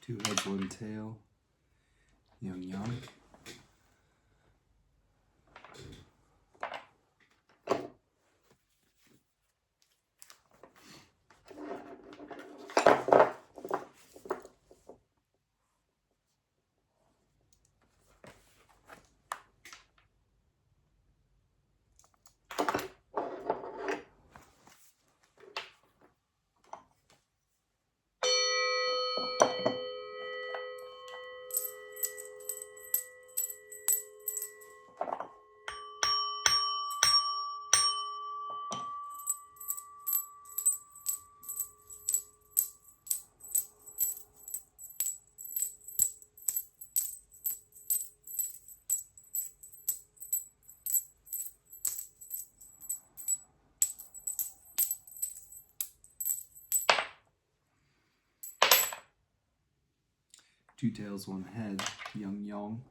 Two heads, one tail, yin yang. Two tails, one head, yin yang.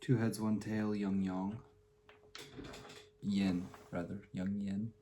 Two heads, one tail, yin yang. Yin, rather, yang yin.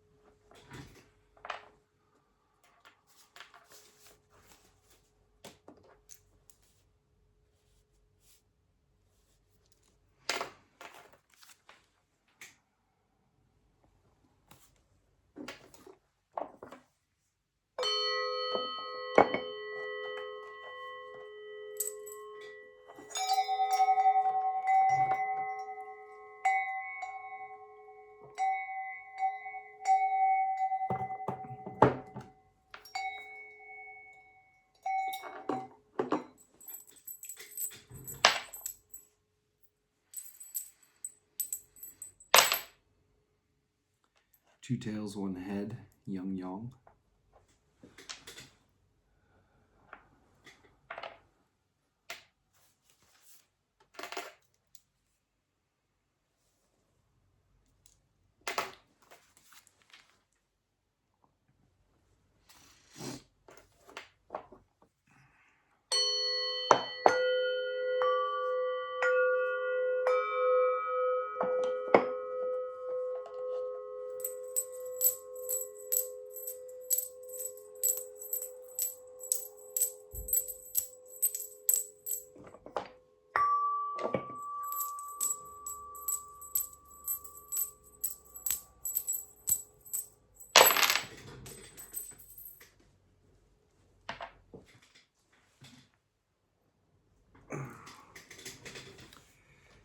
Two tails, one head, Yang Yang.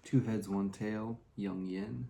Two heads, one tail, Yang Yin.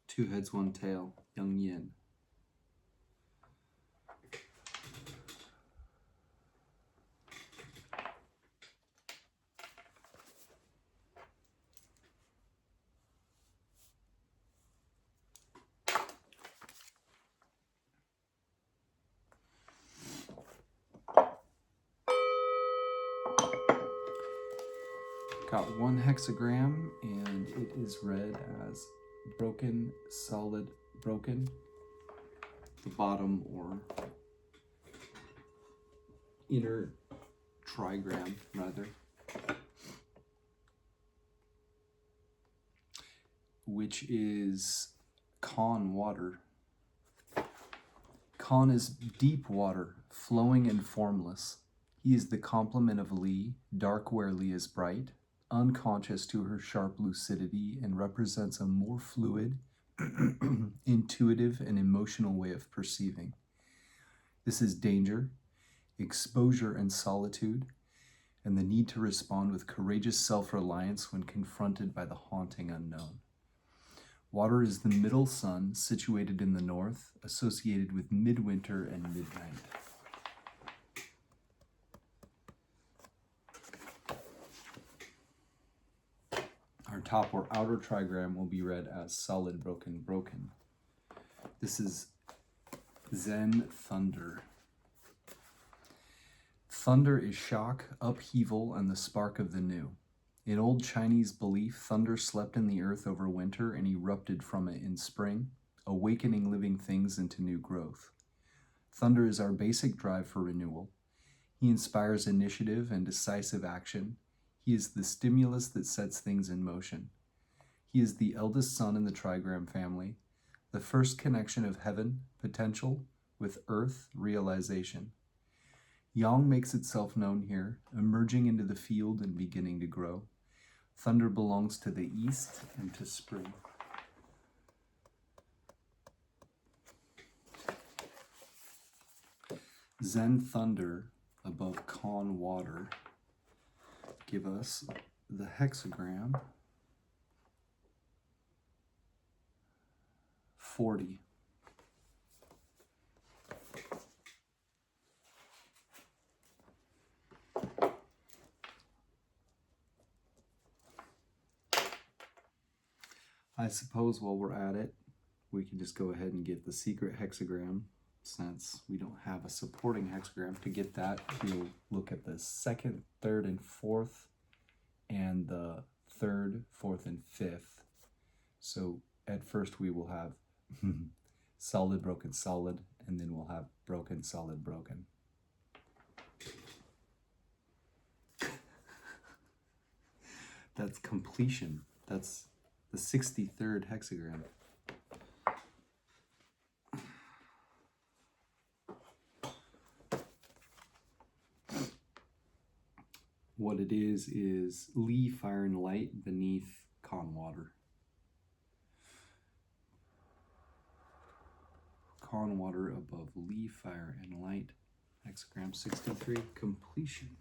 Two heads, one tail, Yang Yin. Got one hexagram, and it is read as broken, solid, broken. The bottom or inner trigram, rather, which is Kan water. Kan is deep water, flowing and formless. He is the complement of Li, dark where Li is bright, unconscious to her sharp lucidity, and represents a more fluid, intuitive, and emotional way of perceiving. This is danger, exposure, and solitude, and the need to respond with courageous self-reliance when confronted by the haunting unknown. Water is the middle sun, situated in the north, associated with midwinter and midnight. Our top or outer trigram will be read as solid, broken, broken. This is Zen thunder. Thunder is shock, upheaval, and the spark of the new. In old Chinese belief, thunder slept in the earth over winter and erupted from it in spring, awakening living things into new growth. Thunder is our basic drive for renewal. He inspires initiative and decisive action. He is the stimulus that sets things in motion. He is the eldest son in the trigram family, the first connection of heaven, potential, with earth, realization. Yang makes itself known here, emerging into the field and beginning to grow. Thunder belongs to the east and to spring. Zen thunder above Kan water give us the hexagram 40. I suppose while we're at it, we can just go ahead and get the secret hexagram, since we don't have a supporting hexagram. To get that, we'll look at the second, third, and fourth, and the third, fourth, and fifth. So at first we will have solid, broken, solid, and then we'll have broken, solid, broken. That's completion. That's the 63rd hexagram. What it is Li, fire, and light beneath Con, water. Con, water above Li, fire, and light. Hexagram 63, completion.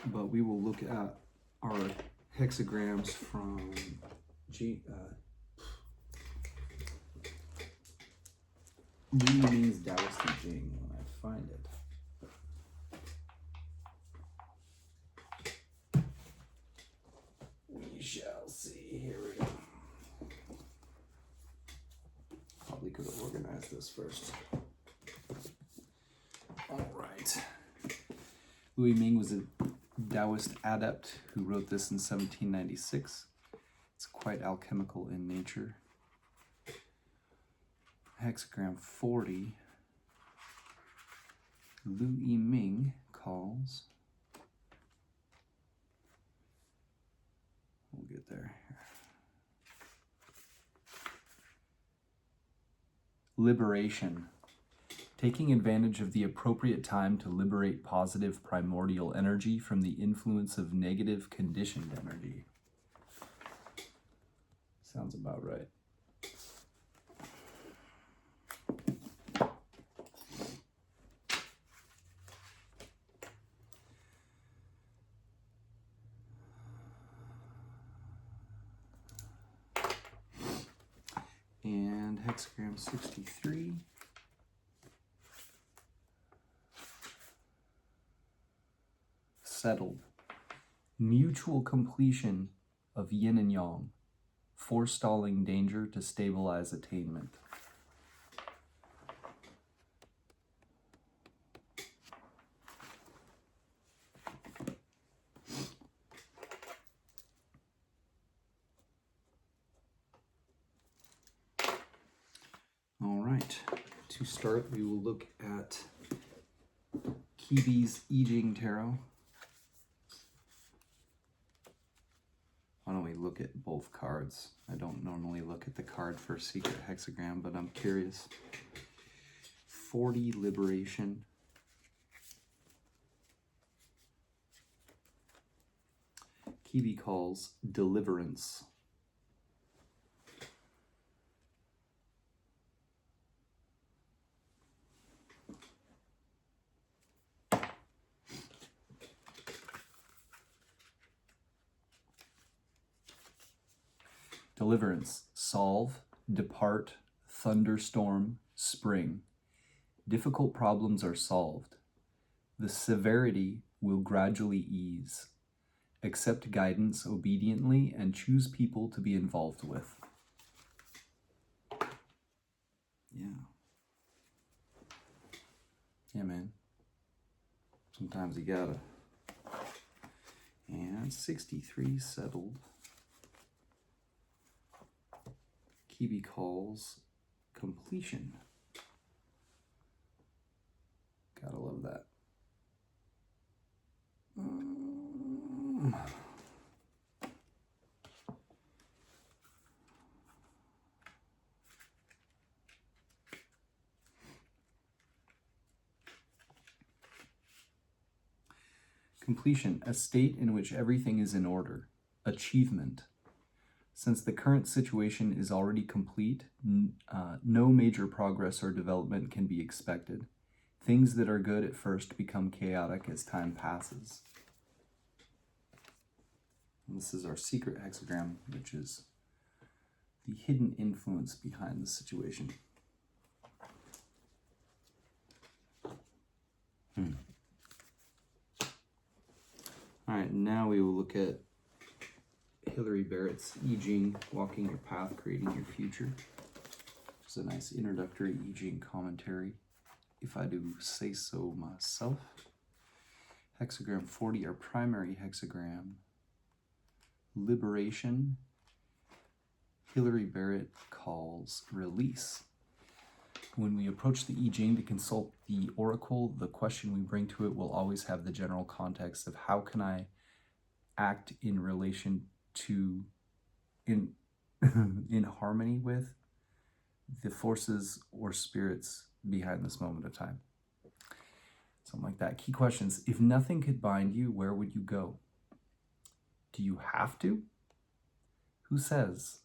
But we will look at our hexagrams from Julian Taoist I Ching when I find it. We shall see. Here we go. Probably could have organized this first. All right. Louis Ming was a Taoist adept who wrote this in 1796. It's quite alchemical in nature. Hexagram 40, Louis Ming calls, we'll get there, liberation. Taking advantage of the appropriate time to liberate positive primordial energy from the influence of negative conditioned energy. Sounds about right. And hexagram 63. Settled. Mutual completion of yin and yang, forestalling danger to stabilize attainment. All right, to start, we will look at Kibi's I Ching Tarot. Why don't we look at both cards? I don't normally look at the card for secret hexagram, but I'm curious. 40, liberation. Kibi calls deliverance. Deliverance, solve, depart, thunderstorm, spring. Difficult problems are solved. The severity will gradually ease. Accept guidance obediently and choose people to be involved with. Yeah, man. Sometimes you gotta. And 63 settled. Kibi calls completion. Gotta love that. Completion, a state in which everything is in order. Achievement. Since the current situation is already complete, no major progress or development can be expected. Things that are good at first become chaotic as time passes. And this is our secret hexagram, which is the hidden influence behind the situation. All right, now we will look at Hilary Barrett's I Ching, Walking Your Path, Creating Your Future. It's a nice introductory I Ching commentary, if I do say so myself. Hexagram 40, our primary hexagram. Liberation. Hilary Barrett calls release. When we approach the I Ching to consult the oracle, the question we bring to it will always have the general context of how can I act in relation to, in harmony with the forces or spirits behind this moment of time. Something like that. Key questions. If nothing could bind you, where would you go? Do you have to? Who says?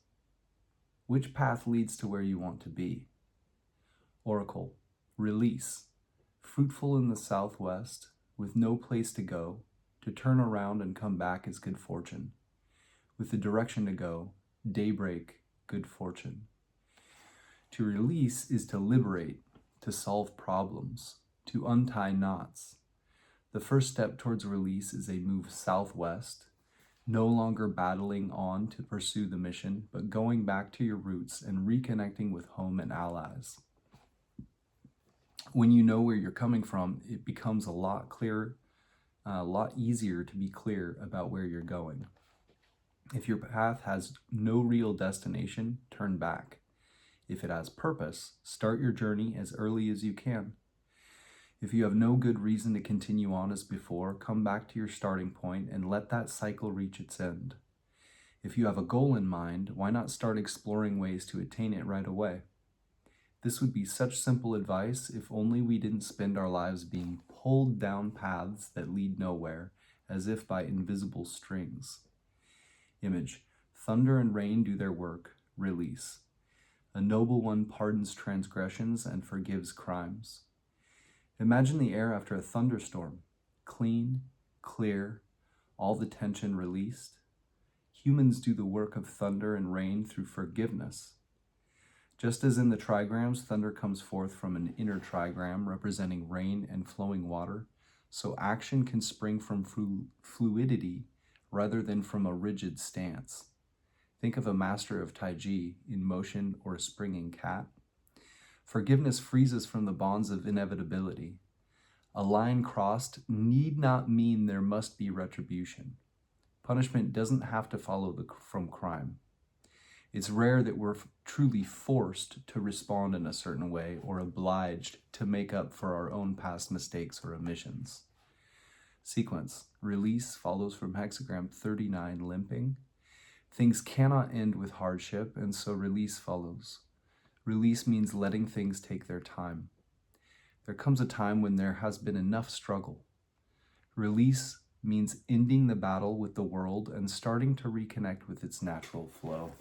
Which path leads to where you want to be? Oracle. Release. Fruitful in the southwest, with no place to go, to turn around and come back is good fortune. With the direction to go, daybreak, good fortune. To release is to liberate, to solve problems, to untie knots. The first step towards release is a move southwest, no longer battling on to pursue the mission, but going back to your roots and reconnecting with home and allies. When you know where you're coming from, it becomes a lot clearer, a lot easier to be clear about where you're going. If your path has no real destination, turn back. If it has purpose, start your journey as early as you can. If you have no good reason to continue on as before, come back to your starting point and let that cycle reach its end. If you have a goal in mind, why not start exploring ways to attain it right away? This would be such simple advice if only we didn't spend our lives being pulled down paths that lead nowhere, as if by invisible strings. Image. Thunder and rain do their work. Release. A noble one pardons transgressions and forgives crimes. Imagine the air after a thunderstorm. Clean, clear, all the tension released. Humans do the work of thunder and rain through forgiveness. Just as in the Trigrams, thunder comes forth from an inner trigram representing rain and flowing water, so action can spring from fluidity rather than from a rigid stance. Think of a master of Tai Chi in motion or a springing cat. Forgiveness frees us from the bonds of inevitability. A line crossed need not mean there must be retribution. Punishment doesn't have to follow from crime. It's rare that we're truly forced to respond in a certain way or obliged to make up for our own past mistakes or omissions. Sequence. Release follows from Hexagram 39, limping. Things cannot end with hardship, and so release follows. Release means letting things take their time. There comes a time when there has been enough struggle. Release means ending the battle with the world and starting to reconnect with its natural flow.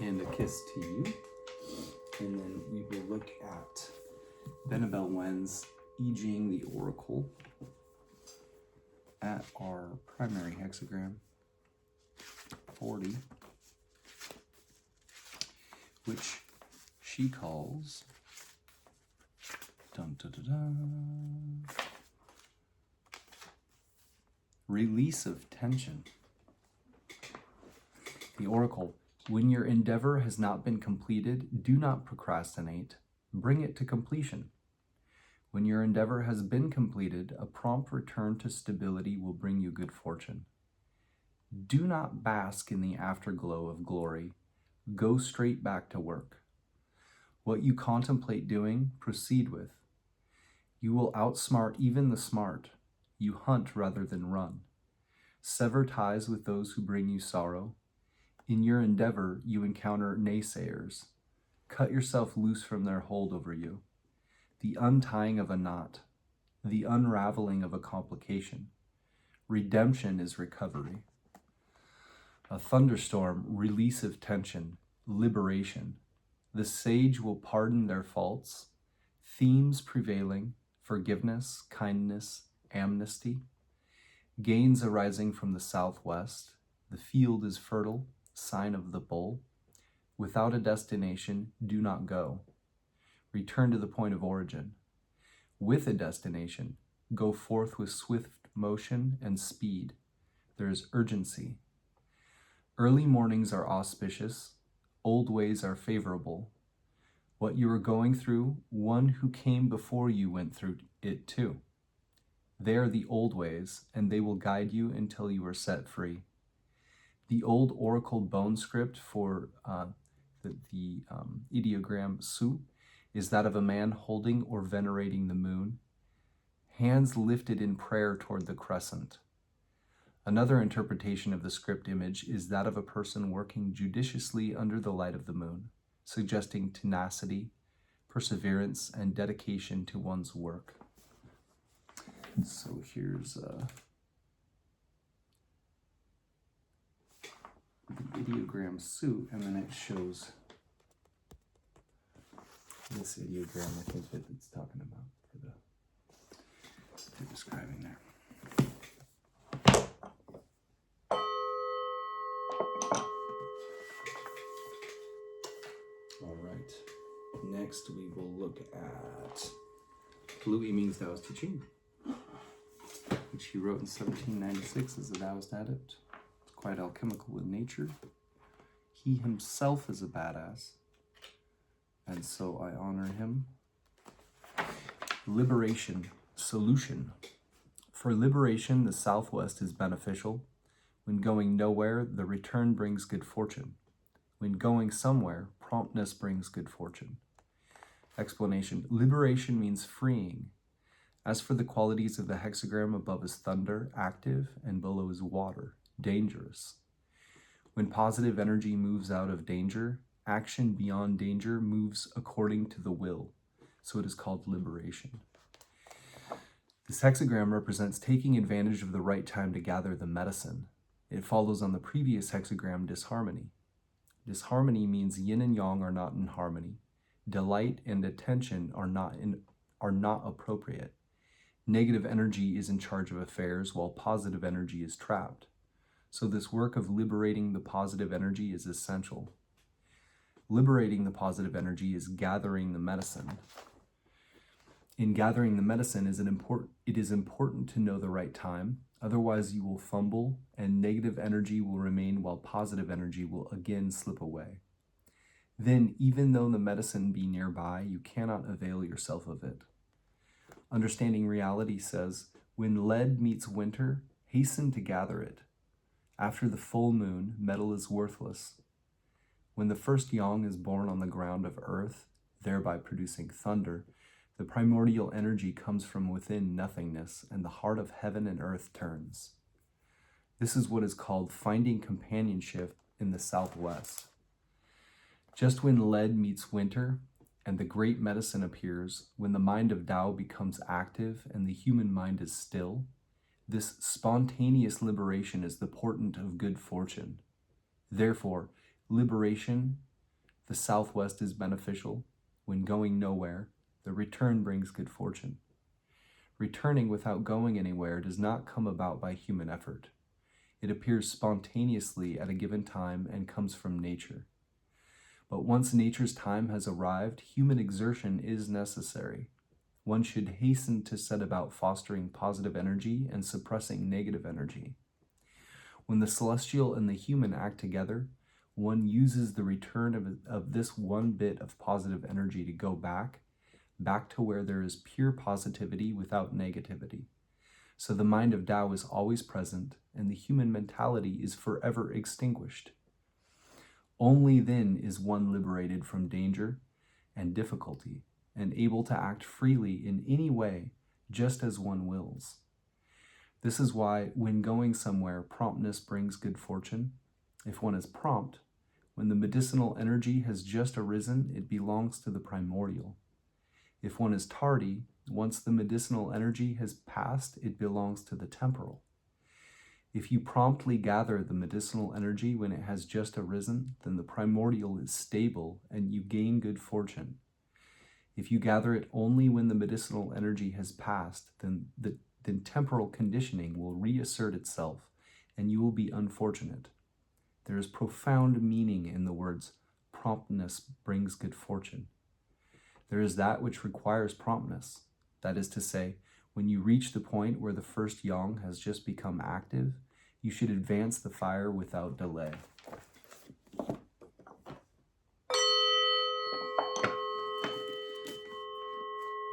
And a kiss to you. And then we will look at Bicameral Mind's I Ching The Oracle at our primary hexagram 40, which she calls dun, dun, dun, dun, release of tension. The Oracle. When your endeavor has not been completed, do not procrastinate. Bring it to completion. When your endeavor has been completed, a prompt return to stability will bring you good fortune. Do not bask in the afterglow of glory. Go straight back to work. What you contemplate doing, proceed with. You will outsmart even the smart. You hunt rather than run. Sever ties with those who bring you sorrow. In your endeavor, you encounter naysayers. Cut yourself loose from their hold over you. The untying of a knot. The unraveling of a complication. Redemption is recovery. A thunderstorm, release of tension, liberation. The sage will pardon their faults. Themes prevailing, forgiveness, kindness, amnesty. Gains arising from the southwest. The field is fertile, sign of the bull. Without a destination, do not go. Return to the point of origin. With a destination, go forth with swift motion and speed. There is urgency. Early mornings are auspicious. Old ways are favorable. What you are going through, one who came before you went through it too. They are the old ways, and they will guide you until you are set free. The old oracle bone script for the ideogram Su is that of a man holding or venerating the moon. hands lifted in prayer toward the crescent. Another interpretation of the script image is that of a person working judiciously under the light of the moon, suggesting tenacity, perseverance, and dedication to one's work. So here's the ideogram suit, and then it shows this ideogram, I think, that it's talking about for the they're describing there. All right. Next, we will look at Liu I-ming's Taoist Te Ching, which he wrote in 1796 as a Taoist adept. It's quite alchemical in nature. He himself is a badass, and so I honor him. Liberation, solution. For liberation, the Southwest is beneficial. When going nowhere, the return brings good fortune. When going somewhere, promptness brings good fortune. Explanation. Liberation means freeing. As for the qualities of the hexagram, above is thunder, active, and below is water, dangerous. When positive energy moves out of danger, action beyond danger moves according to the will, so it is called liberation. This hexagram represents taking advantage of the right time to gather the medicine. It follows on the previous hexagram, disharmony. Disharmony means yin and yang are not in harmony. Delight and attention are not appropriate. Negative energy is in charge of affairs, while positive energy is trapped. So this work of liberating the positive energy is essential. Liberating the positive energy is gathering the medicine. In gathering the medicine, it is important to know the right time. Otherwise, you will fumble, and negative energy will remain while positive energy will again slip away. Then, even though the medicine be nearby, you cannot avail yourself of it. Understanding Reality says, when lead meets winter, hasten to gather it. After the full moon, metal is worthless. When the first yang is born on the ground of earth, thereby producing thunder, the primordial energy comes from within nothingness, and the heart of heaven and earth turns. This is what is called finding companionship in the Southwest. Just when lead meets winter, and the great medicine appears, when the mind of Tao becomes active and the human mind is still, this spontaneous liberation is the portent of good fortune. Therefore, liberation, the Southwest is beneficial. When going nowhere, the return brings good fortune. Returning without going anywhere does not come about by human effort. It appears spontaneously at a given time and comes from nature. But once nature's time has arrived, human exertion is necessary. One should hasten to set about fostering positive energy and suppressing negative energy. When the celestial and the human act together, one uses the return of this one bit of positive energy to go back to where there is pure positivity without negativity. So the mind of Tao is always present, and the human mentality is forever extinguished. Only then is one liberated from danger and difficulty, and able to act freely in any way, just as one wills. This is why, when going somewhere, promptness brings good fortune. If one is prompt, when the medicinal energy has just arisen, it belongs to the primordial. If one is tardy, once the medicinal energy has passed, it belongs to the temporal. If you promptly gather the medicinal energy when it has just arisen, then the primordial is stable and you gain good fortune. If you gather it only when the medicinal energy has passed, then temporal conditioning will reassert itself and you will be unfortunate. There is profound meaning in the words, promptness brings good fortune. There is that which requires promptness. That is to say, when you reach the point where the first yang has just become active, you should advance the fire without delay.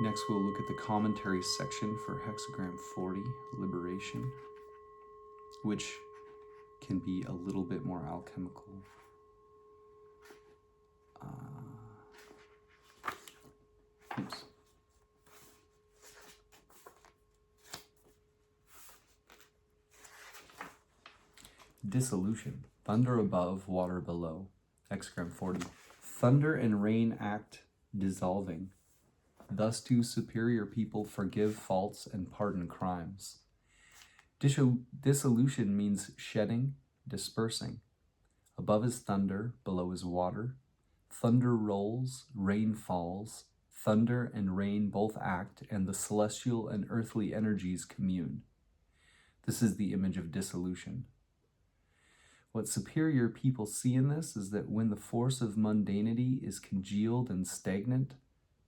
Next, we'll look at the commentary section for Hexagram 40, Liberation, which can be a little bit more alchemical. Oops. Dissolution. Thunder above, water below. Hexagram 40. Thunder and rain act dissolving. Thus do superior people forgive faults and pardon crimes. Dissolution means shedding, dispersing. Above is thunder, below is water. Thunder rolls, rain falls. Thunder and rain both act, and the celestial and earthly energies commune. This is the image of dissolution. What superior people see in this is that when the force of mundanity is congealed and stagnant,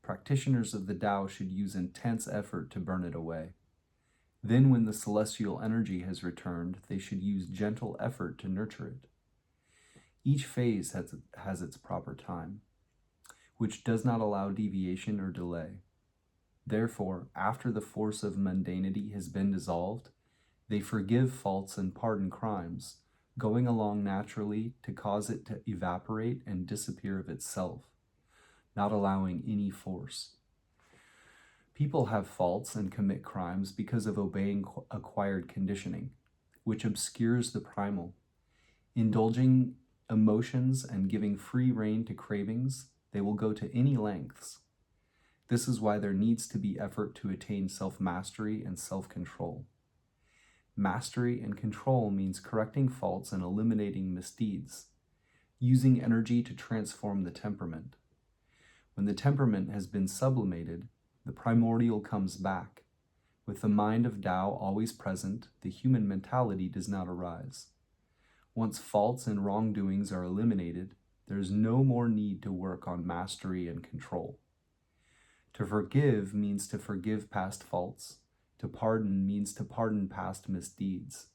practitioners of the Tao should use intense effort to burn it away. Then when the celestial energy has returned, they should use gentle effort to nurture it. Each phase has its proper time, which does not allow deviation or delay. Therefore, after the force of mundanity has been dissolved, they forgive faults and pardon crimes, going along naturally to cause it to evaporate and disappear of itself, not allowing any force. People have faults and commit crimes because of obeying acquired conditioning, which obscures the primal. Indulging emotions and giving free rein to cravings, they will go to any lengths. This is why there needs to be effort to attain self-mastery and self-control. Mastery and control means correcting faults and eliminating misdeeds, using energy to transform the temperament. When the temperament has been sublimated, the primordial comes back. With the mind of Tao always present, the human mentality does not arise. Once faults and wrongdoings are eliminated, there is no more need to work on mastery and control. To forgive means to forgive past faults. To pardon means to pardon past misdeeds.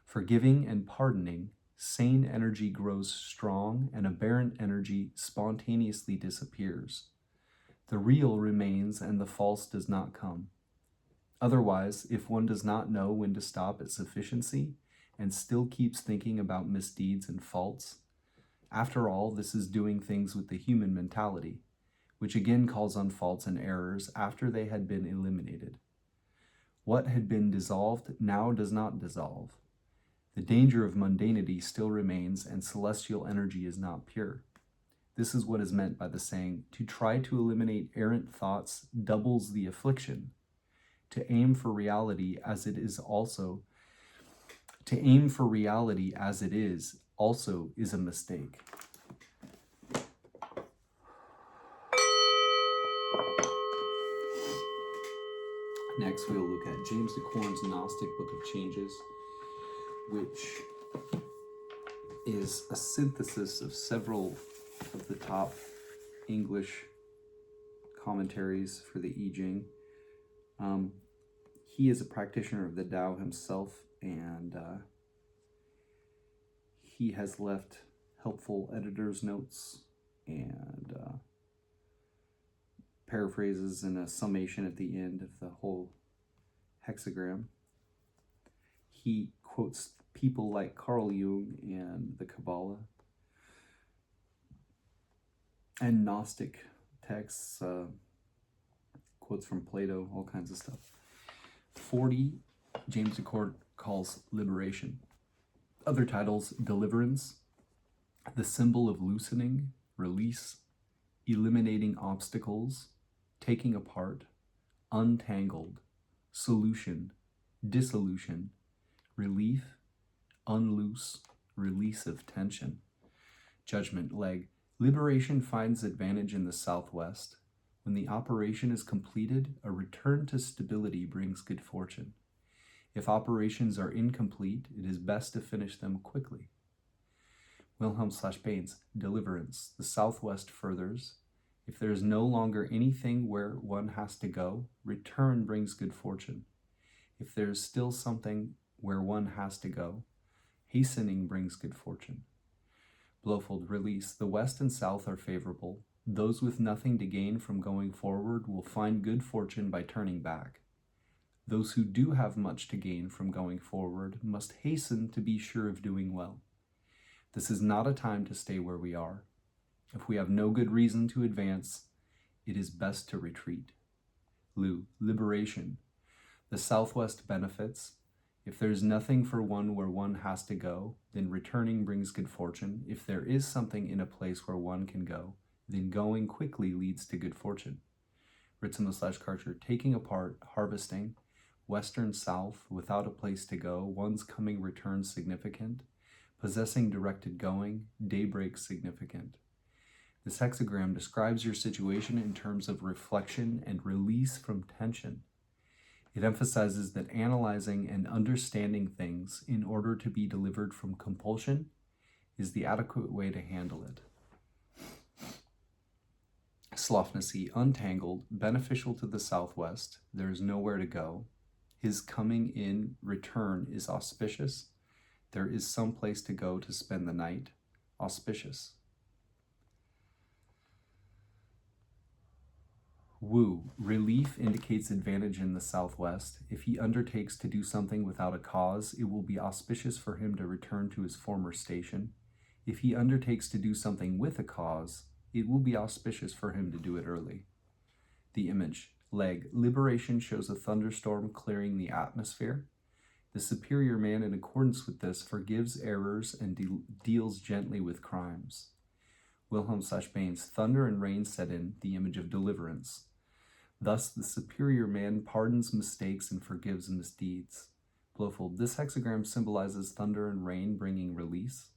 Forgiving and pardoning, sane energy grows strong and aberrant energy spontaneously disappears. The real remains and the false does not come. Otherwise, if one does not know when to stop at sufficiency and still keeps thinking about misdeeds and faults, after all, this is doing things with the human mentality, which again calls on faults and errors after they had been eliminated. What had been dissolved now does not dissolve. The danger of mundanity still remains, and celestial energy is not pure. This is what is meant by the saying, to try to eliminate errant thoughts doubles the affliction. To aim for reality as it is also is a mistake. Next, we'll look at James DeCorn's Gnostic Book of Changes, which is a synthesis of several of the top English commentaries for the I Ching. He is a practitioner of the Tao himself, and he has left helpful editor's notes and paraphrases and a summation at the end of the whole hexagram. He quotes people like Carl Jung and the Kabbalah and Gnostic texts, quotes from Plato, all kinds of stuff. 40, James DeCorn calls liberation. Other titles: deliverance, the symbol of loosening, release, eliminating obstacles, taking apart, untangled, solution, dissolution, relief, unloose, release of tension. Judgment leg. Liberation finds advantage in the southwest. When the operation is completed, a return to stability brings good fortune. If operations are incomplete, it is best to finish them quickly. Wilhelm/Baines, deliverance. The southwest furthers. If there is no longer anything where one has to go, return brings good fortune. If there is still something where one has to go, hastening brings good fortune. Blofeld, release. The west and south are favorable. Those with nothing to gain from going forward will find good fortune by turning back. Those who do have much to gain from going forward must hasten to be sure of doing well. This is not a time to stay where we are. If we have no good reason to advance, it is best to retreat. Liberation. The southwest benefits. If there is nothing for one where one has to go, then returning brings good fortune. If there is something in a place where one can go, then going quickly leads to good fortune. Ritzimo/Karcher, taking apart, harvesting, western south, without a place to go, one's coming return significant, possessing directed going, daybreak significant. This hexagram describes your situation in terms of reflection and release from tension. It emphasizes that analyzing and understanding things in order to be delivered from compulsion is the adequate way to handle it. Sloughnessy, untangled, beneficial to the southwest, there is nowhere to go. His coming in return is auspicious. There is some place to go to spend the night, auspicious. Wu, relief indicates advantage in the southwest. If he undertakes to do something without a cause, it will be auspicious for him to return to his former station. If he undertakes to do something with a cause, it will be auspicious for him to do it early. The image, leg, liberation shows a thunderstorm clearing the atmosphere. The superior man, in accordance with this, forgives errors and deals gently with crimes. Wilhelm/Baines, thunder and rain set in, the image of deliverance. Thus, the superior man pardons mistakes and forgives misdeeds. Blofeld, this hexagram symbolizes thunder and rain bringing release.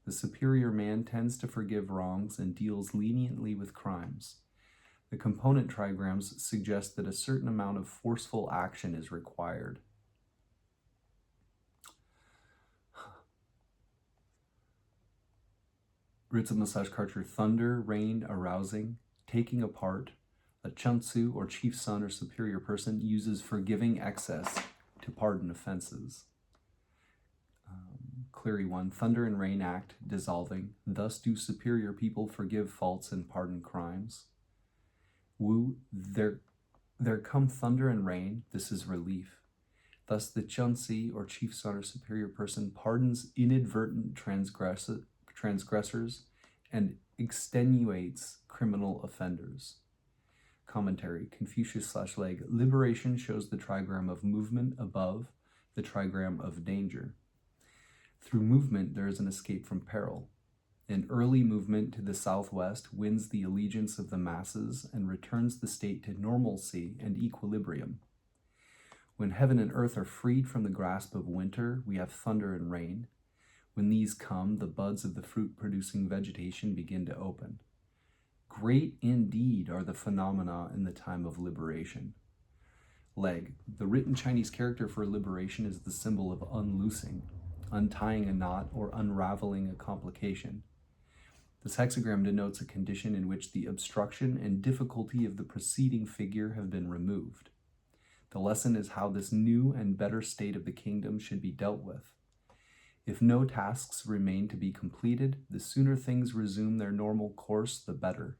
The superior man tends to forgive wrongs and deals leniently with crimes. The component trigrams suggest that a certain amount of forceful action is required. Ritzimo/Karcher, thunder, rain, arousing, taking apart. A Chunsu, or chief son or superior person, uses forgiving excess to pardon offenses. Cleary 1, thunder and rain act, dissolving. Thus do superior people forgive faults and pardon crimes. Wu, there come thunder and rain, this is relief. Thus the Chunsi, or chief son or superior person, pardons inadvertent transgressors and extenuates criminal offenders. Commentary, Confucius/Leg, liberation shows the trigram of movement above the trigram of danger. Through movement, there is an escape from peril. An early movement to the southwest wins the allegiance of the masses and returns the state to normalcy and equilibrium. When heaven and earth are freed from the grasp of winter, we have thunder and rain. When these come, the buds of the fruit-producing vegetation begin to open. Great indeed are the phenomena in the time of liberation. Leg, the written Chinese character for liberation is the symbol of unloosing, untying a knot, or unraveling a complication. This hexagram denotes a condition in which the obstruction and difficulty of the preceding figure have been removed. The lesson is how this new and better state of the kingdom should be dealt with. If no tasks remain to be completed, the sooner things resume their normal course, the better.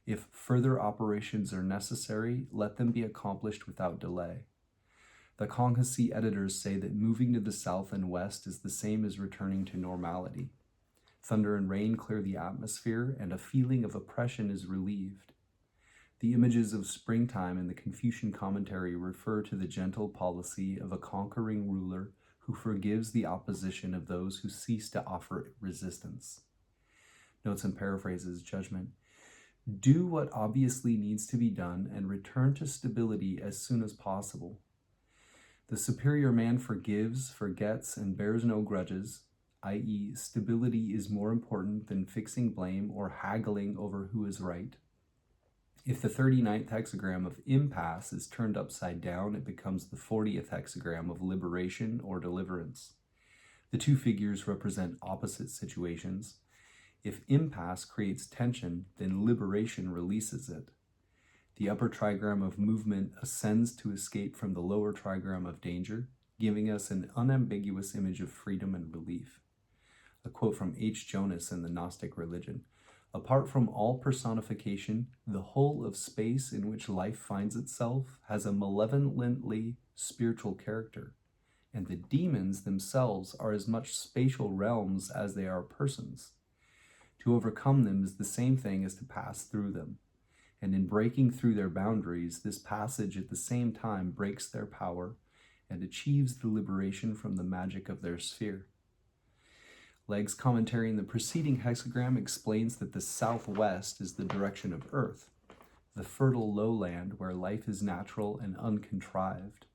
If further operations are necessary, let them be accomplished without delay. The Konghasi editors say that moving to the south and west is the same as returning to normality. Thunder and rain clear the atmosphere, and a feeling of oppression is relieved. The images of springtime in the Confucian commentary refer to the gentle policy of a conquering ruler who forgives the opposition of those who cease to offer resistance. Notes and paraphrases, judgment. Do what obviously needs to be done and return to stability as soon as possible. The superior man forgives, forgets, and bears no grudges, i.e., stability is more important than fixing blame or haggling over who is right. If the 39th hexagram of impasse is turned upside down, it becomes the 40th hexagram of liberation or deliverance. The two figures represent opposite situations. If impasse creates tension, then liberation releases it. The upper trigram of movement ascends to escape from the lower trigram of danger, giving us an unambiguous image of freedom and relief. A quote from H. Jonas in the Gnostic religion. Apart from all personification, the whole of space in which life finds itself has a malevolently spiritual character, and the demons themselves are as much spatial realms as they are persons. To overcome them is the same thing as to pass through them, and in breaking through their boundaries, this passage at the same time breaks their power and achieves the liberation from the magic of their sphere. Legg's commentary in the preceding hexagram explains that the southwest is the direction of Earth, the fertile lowland where life is natural and uncontrived.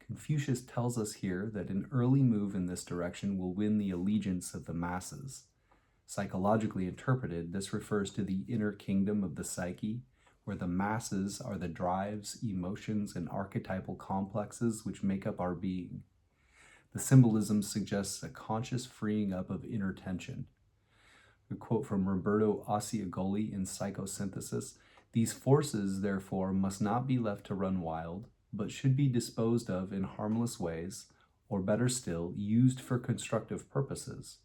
Confucius tells us here that an early move in this direction will win the allegiance of the masses. Psychologically interpreted, this refers to the inner kingdom of the psyche, where the masses are the drives, emotions, and archetypal complexes which make up our being. The symbolism suggests a conscious freeing up of inner tension. A quote from Roberto Osseagoli in Psychosynthesis: "These forces, therefore, must not be left to run wild, but should be disposed of in harmless ways, or better still, used for constructive purposes.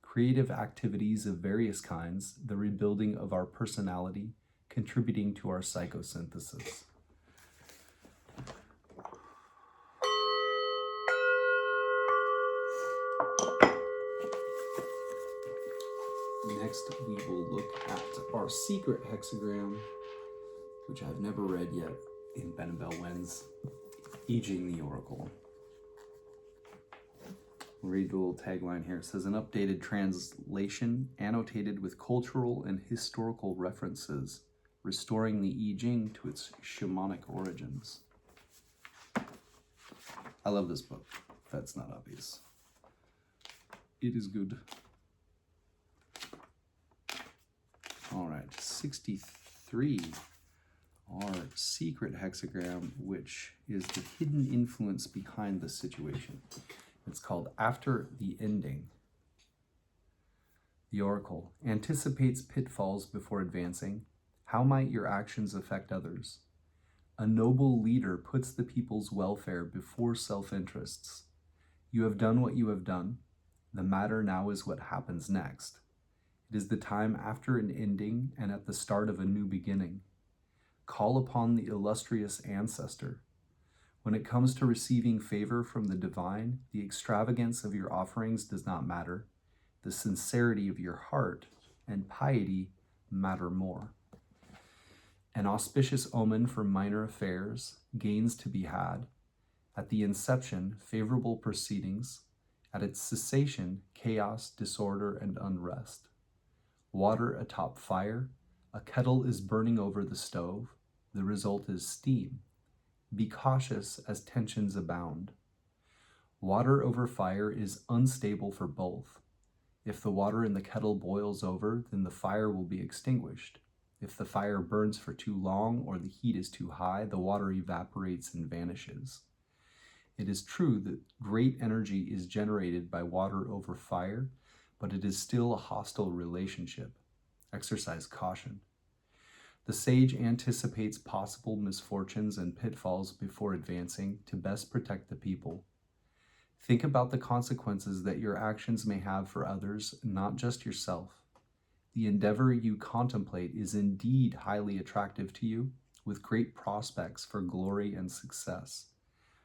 Creative activities of various kinds, the rebuilding of our personality, contributing to our psychosynthesis." Next, we will look at our secret hexagram, which I've never read yet, in Benabel Wen's I Ching The Oracle. We'll read the little tagline here. It says, "An updated translation annotated with cultural and historical references, restoring the I Ching to its shamanic origins." I love this book, if that's not obvious. It is good. All right, 63, our secret hexagram, which is the hidden influence behind the situation. It's called After the Ending. The Oracle anticipates pitfalls before advancing. How might your actions affect others? A noble leader puts the people's welfare before self-interests. You have done what you have done. The matter now is what happens next. It is the time after an ending and at the start of a new beginning. Call upon the illustrious ancestor. When it comes to receiving favor from the divine, the extravagance of your offerings does not matter. The sincerity of your heart and piety matter more. An auspicious omen for minor affairs, gains to be had. At the inception, favorable proceedings. At its cessation, chaos, disorder, and unrest. Water atop fire. A kettle is burning over the stove. The result is steam. Be cautious as tensions abound. Water over fire is unstable for both. If the water in the kettle boils over, then the fire will be extinguished. If the fire burns for too long or the heat is too high, the water evaporates and vanishes. It is true that great energy is generated by water over fire, but it is still a hostile relationship. Exercise caution. The sage anticipates possible misfortunes and pitfalls before advancing to best protect the people. Think about the consequences that your actions may have for others, not just yourself. The endeavor you contemplate is indeed highly attractive to you, with great prospects for glory and success.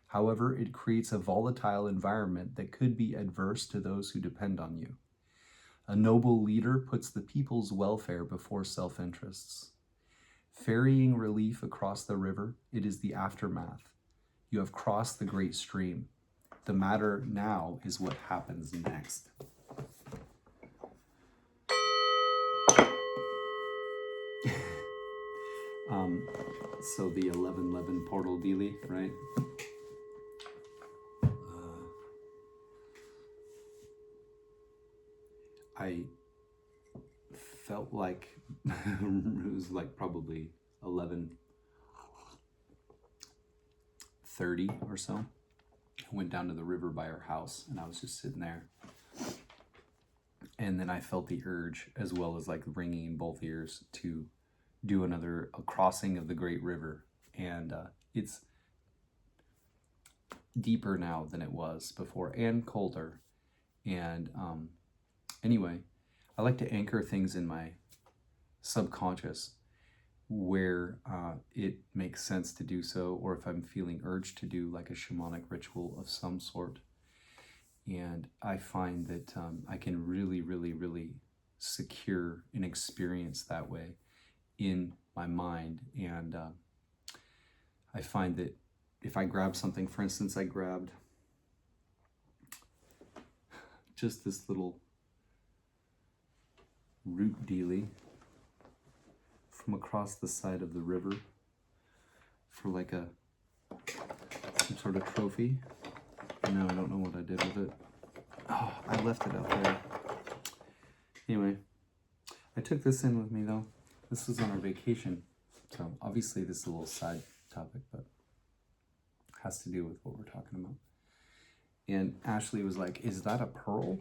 However, it creates a volatile environment that could be adverse to those who depend on you. A noble leader puts the people's welfare before self-interests. Ferrying relief across the river, it is the aftermath. You have crossed the great stream. The matter now is what happens next. So the 1111 portal dealie, right? I felt like it was like probably 11:30 or so. I went down to the river by our house and I was just sitting there. And then I felt the urge, as well as like ringing in both ears, to do a crossing of the great river. And it's deeper now than it was before, and colder. And anyway, I like to anchor things in my subconscious where it makes sense to do so, or if I'm feeling urged to do like a shamanic ritual of some sort. And I find that I can really, really, really secure an experience that way in my mind. And I find that if I grab something, for instance, I grabbed just this little root dealie from across the side of the river for like some sort of trophy. No, I don't know what I did with it. Oh, I left it out there. Anyway, I took this in with me though. This was on our vacation. So obviously this is a little side topic, but has to do with what we're talking about. And Ashley was like, "Is that a pearl?"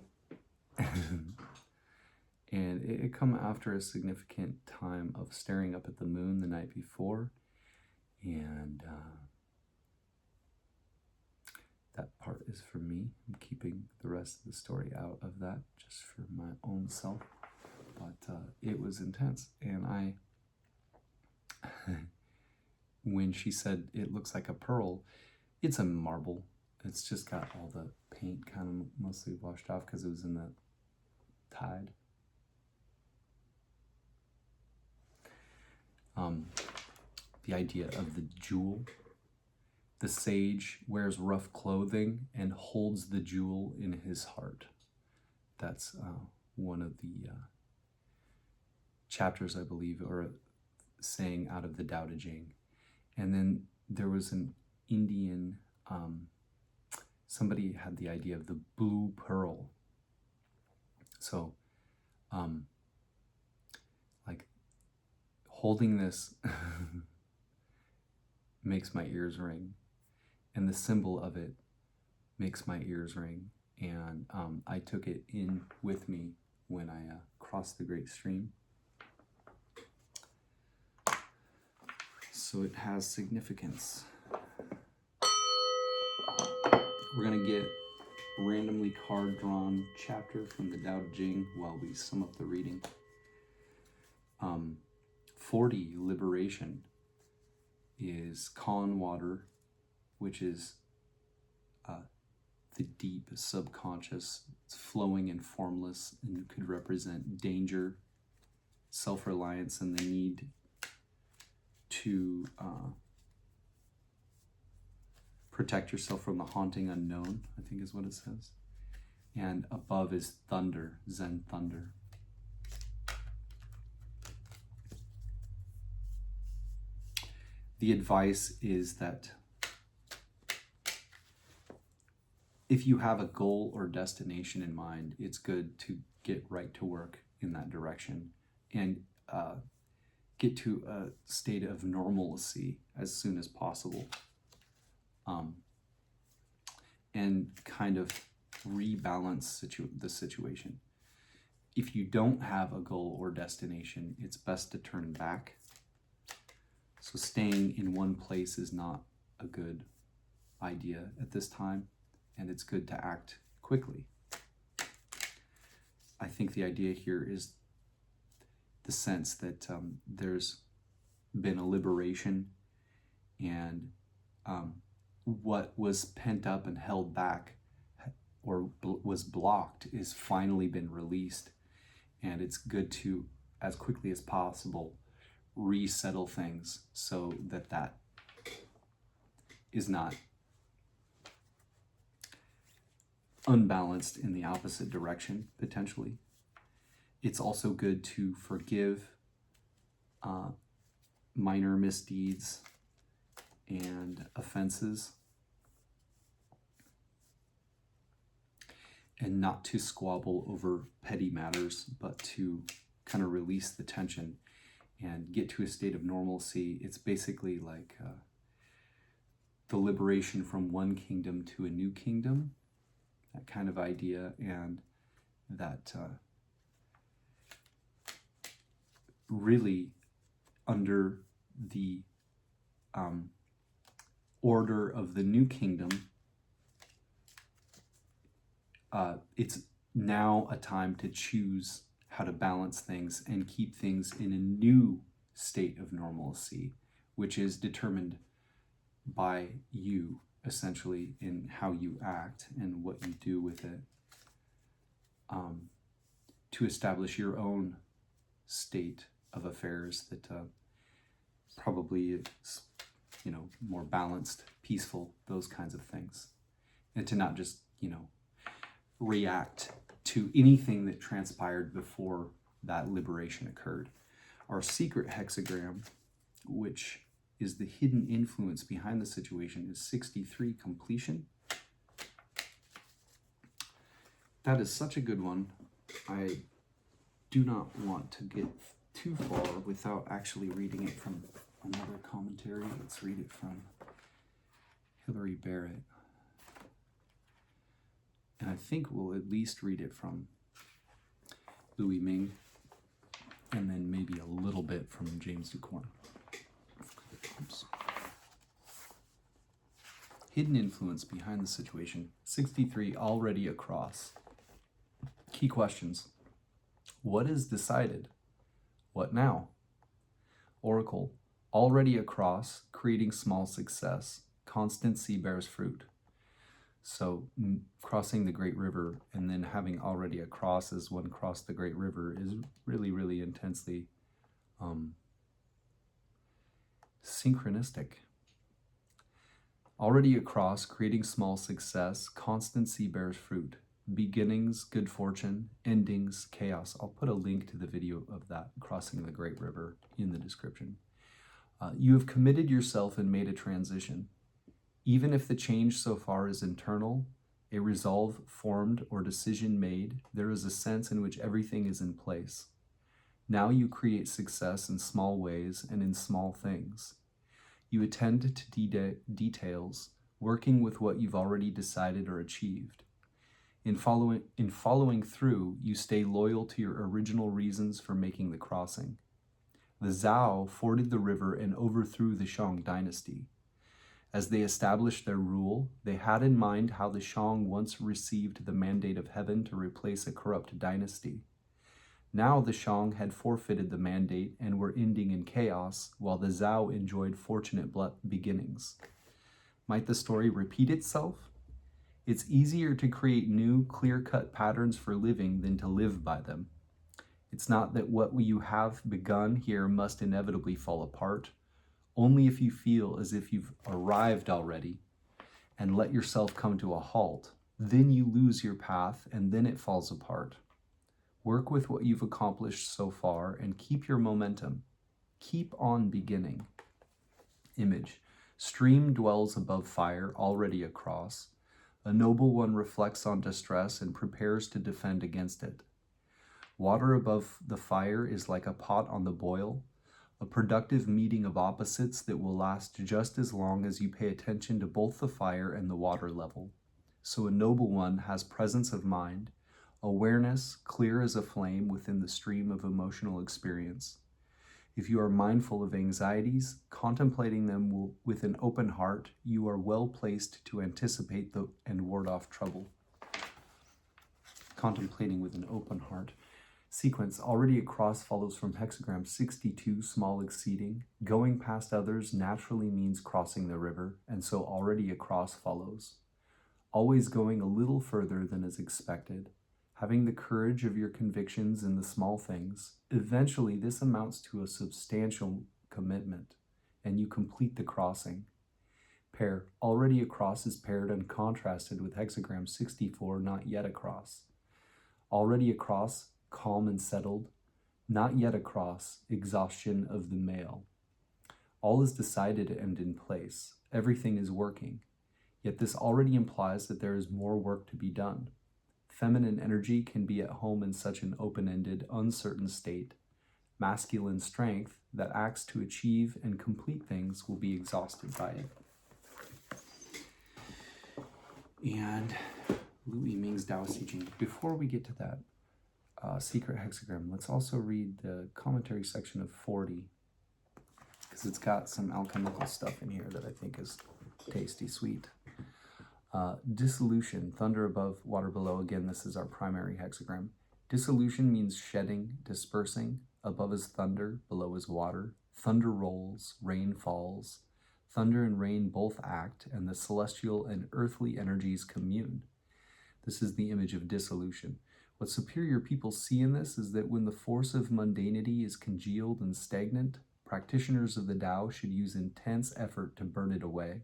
And it come after a significant time of staring up at the moon the night before. And that part is for me. I'm keeping the rest of the story out of that just for my own self. But it was intense. And when she said it looks like a pearl, it's a marble. It's just got all the paint kind of mostly washed off because it was in the tide. The idea of the jewel. The sage wears rough clothing and holds the jewel in his heart. That's one of the chapters, I believe, or a saying out of the Tao Te Ching. And then there was an Indian, somebody had the idea of the blue pearl. So, like, holding this makes my ears ring, and the symbol of it makes my ears ring. And I took it in with me when I crossed the great stream. So it has significance. We're going to get a randomly card drawn chapter from the Tao Te Ching while we sum up the reading. 40, liberation, is calm water, which is the deep subconscious. It's flowing and formless, and could represent danger, self-reliance, and the need to protect yourself from the haunting unknown, I think is what it says. And above is thunder, Zen thunder. The advice is that if you have a goal or destination in mind, it's good to get right to work in that direction and get to a state of normalcy as soon as possible, and kind of rebalance the situation. If you don't have a goal or destination, it's best to turn back. So staying in one place is not a good idea at this time, and it's good to act quickly. I think the idea here is the sense that there's been a liberation, and what was pent up and held back or was blocked is finally been released, and it's good to, as quickly as possible, resettle things so that that is not unbalanced in the opposite direction, potentially. It's also good to forgive minor misdeeds and offenses, and not to squabble over petty matters, but to kind of release the tension and get to a state of normalcy. It's basically like the liberation from one kingdom to a new kingdom, that kind of idea, and that really under the order of the new kingdom, it's now a time to choose how to balance things and keep things in a new state of normalcy, which is determined by you, essentially, in how you act and what you do with it, to establish your own state of affairs that probably is more balanced, peaceful, those kinds of things. And to not just, react to anything that transpired before that liberation occurred. Our secret hexagram, which is the hidden influence behind the situation, is 63, completion. That is such a good one. I do not want to get too far without actually reading it from another commentary. Let's read it from Hilary Barrett. And I think we'll at least read it from I-ming, and then maybe a little bit from James Ducorn. Oops. Hidden influence behind the situation. 63, already across. Key questions. What is decided? What now? Oracle. Already across, creating small success. Constancy bears fruit. So crossing the Great River and then having already across as one crossed the Great River is really, really intensely synchronistic. Already across, creating small success, constancy bears fruit. Beginnings, good fortune, endings, chaos. I'll put a link to the video of that, crossing the Great River, in the description. You have committed yourself and made a transition. Even if the change so far is internal, a resolve formed or decision made, there is a sense in which everything is in place. Now you create success in small ways and in small things. You attend to details, working with what you've already decided or achieved. In following through, you stay loyal to your original reasons for making the crossing. The Zhao forded the river and overthrew the Shang dynasty. As they established their rule, they had in mind how the Shang once received the mandate of heaven to replace a corrupt dynasty. Now the Shang had forfeited the mandate and were ending in chaos, while the Zhao enjoyed fortunate beginnings. Might the story repeat itself? It's easier to create new, clear-cut patterns for living than to live by them. It's not that what you have begun here must inevitably fall apart. Only if you feel as if you've arrived already and let yourself come to a halt, then you lose your path and then it falls apart. Work with what you've accomplished so far and keep your momentum. Keep on beginning. Image. Stream dwells above fire, already across. A noble one reflects on distress and prepares to defend against it. Water above the fire is like a pot on the boil, a productive meeting of opposites that will last just as long as you pay attention to both the fire and the water level. So a noble one has presence of mind, awareness clear as a flame within the stream of emotional experience. If you are mindful of anxieties, contemplating them with an open heart, you are well placed to anticipate and ward off trouble. Contemplating with an open heart. Sequence. Already across follows from hexagram 62, small exceeding. Going past others naturally means crossing the river, and so already across follows. Always going a little further than is expected. Having the courage of your convictions in the small things. Eventually, this amounts to a substantial commitment, and you complete the crossing. Pair. Already across is paired and contrasted with hexagram 64, not yet across. Already across, calm and settled, not yet across, exhaustion of the male. All is decided and in place. Everything is working. Yet this already implies that there is more work to be done. Feminine energy can be at home in such an open-ended, uncertain state. Masculine strength that acts to achieve and complete things will be exhausted by it. And I-ming's Taoist teaching. Before we get to that, secret hexagram, let's also read the commentary section of 40, because it's got some alchemical stuff in here that I think is tasty sweet. Dissolution, thunder above, water below. Again, this is our primary hexagram. Dissolution means shedding, dispersing. Above is thunder, below is water. Thunder rolls, rain falls. Thunder and rain both act, and the celestial and earthly energies commune. This is the image of dissolution. What superior people see in this is that when the force of mundanity is congealed and stagnant, practitioners of the Tao should use intense effort to burn it away.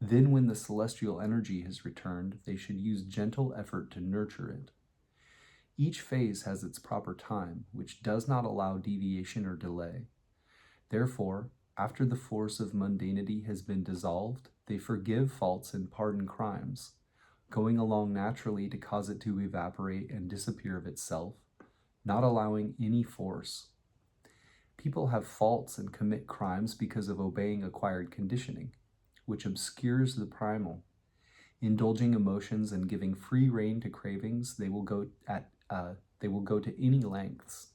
Then, when the celestial energy has returned, they should use gentle effort to nurture it. Each phase has its proper time, which does not allow deviation or delay. Therefore, after the force of mundanity has been dissolved, they forgive faults and pardon crimes, going along naturally to cause it to evaporate and disappear of itself, not allowing any force. People have faults and commit crimes because of obeying acquired conditioning, which obscures the primal. Indulging emotions and giving free rein to cravings, they will go to any lengths.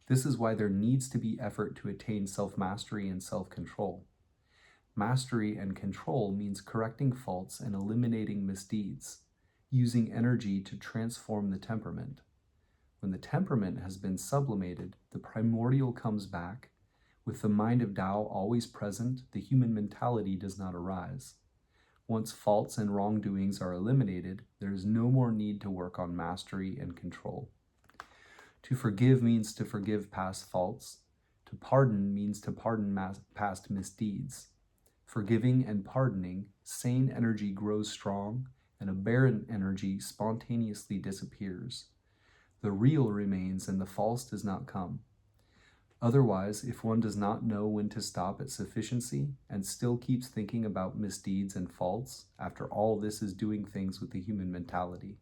This is why there needs to be effort to attain self-mastery and self-control. Mastery and control means correcting faults and eliminating misdeeds, using energy to transform the temperament. When the temperament has been sublimated, the primordial comes back. With the mind of Tao always present, the human mentality does not arise. Once faults and wrongdoings are eliminated, there is no more need to work on mastery and control. To forgive means to forgive past faults. To pardon means to pardon past misdeeds. Forgiving and pardoning, sane energy grows strong, and aberrant energy spontaneously disappears. The real remains and the false does not come. Otherwise, if one does not know when to stop at sufficiency and still keeps thinking about misdeeds and faults, after all this is doing things with the human mentality,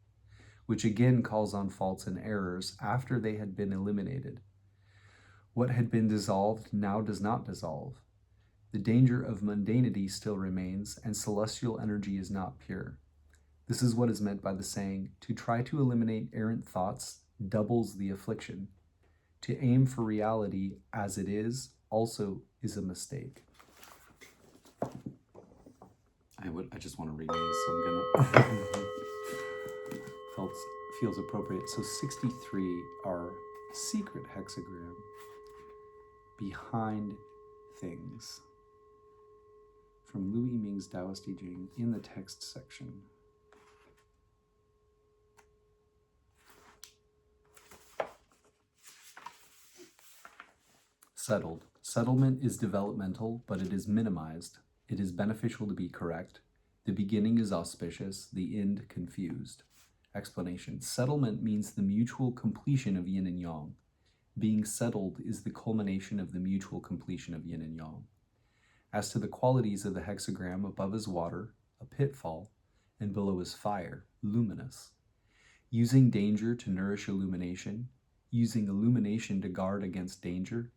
which again calls on faults and errors after they had been eliminated. What had been dissolved now does not dissolve. The danger of mundanity still remains, and celestial energy is not pure. This is what is meant by the saying, to try to eliminate errant thoughts doubles the affliction. To aim for reality as it is also is a mistake. I just want to read these, so I'm gonna feels appropriate. So 63 are secret hexagram, behind things, from Lu I-ming's Taoist I Ching in the text section. Settled. Settlement is developmental, but it is minimized. It is beneficial to be correct. The beginning is auspicious, the end confused. Explanation. Settlement means the mutual completion of yin and yang. Being settled is the culmination of the mutual completion of yin and yang. As to the qualities of the hexagram, above is water, a pitfall, and below is fire, luminous. Using danger to nourish illumination, using illumination to guard against danger.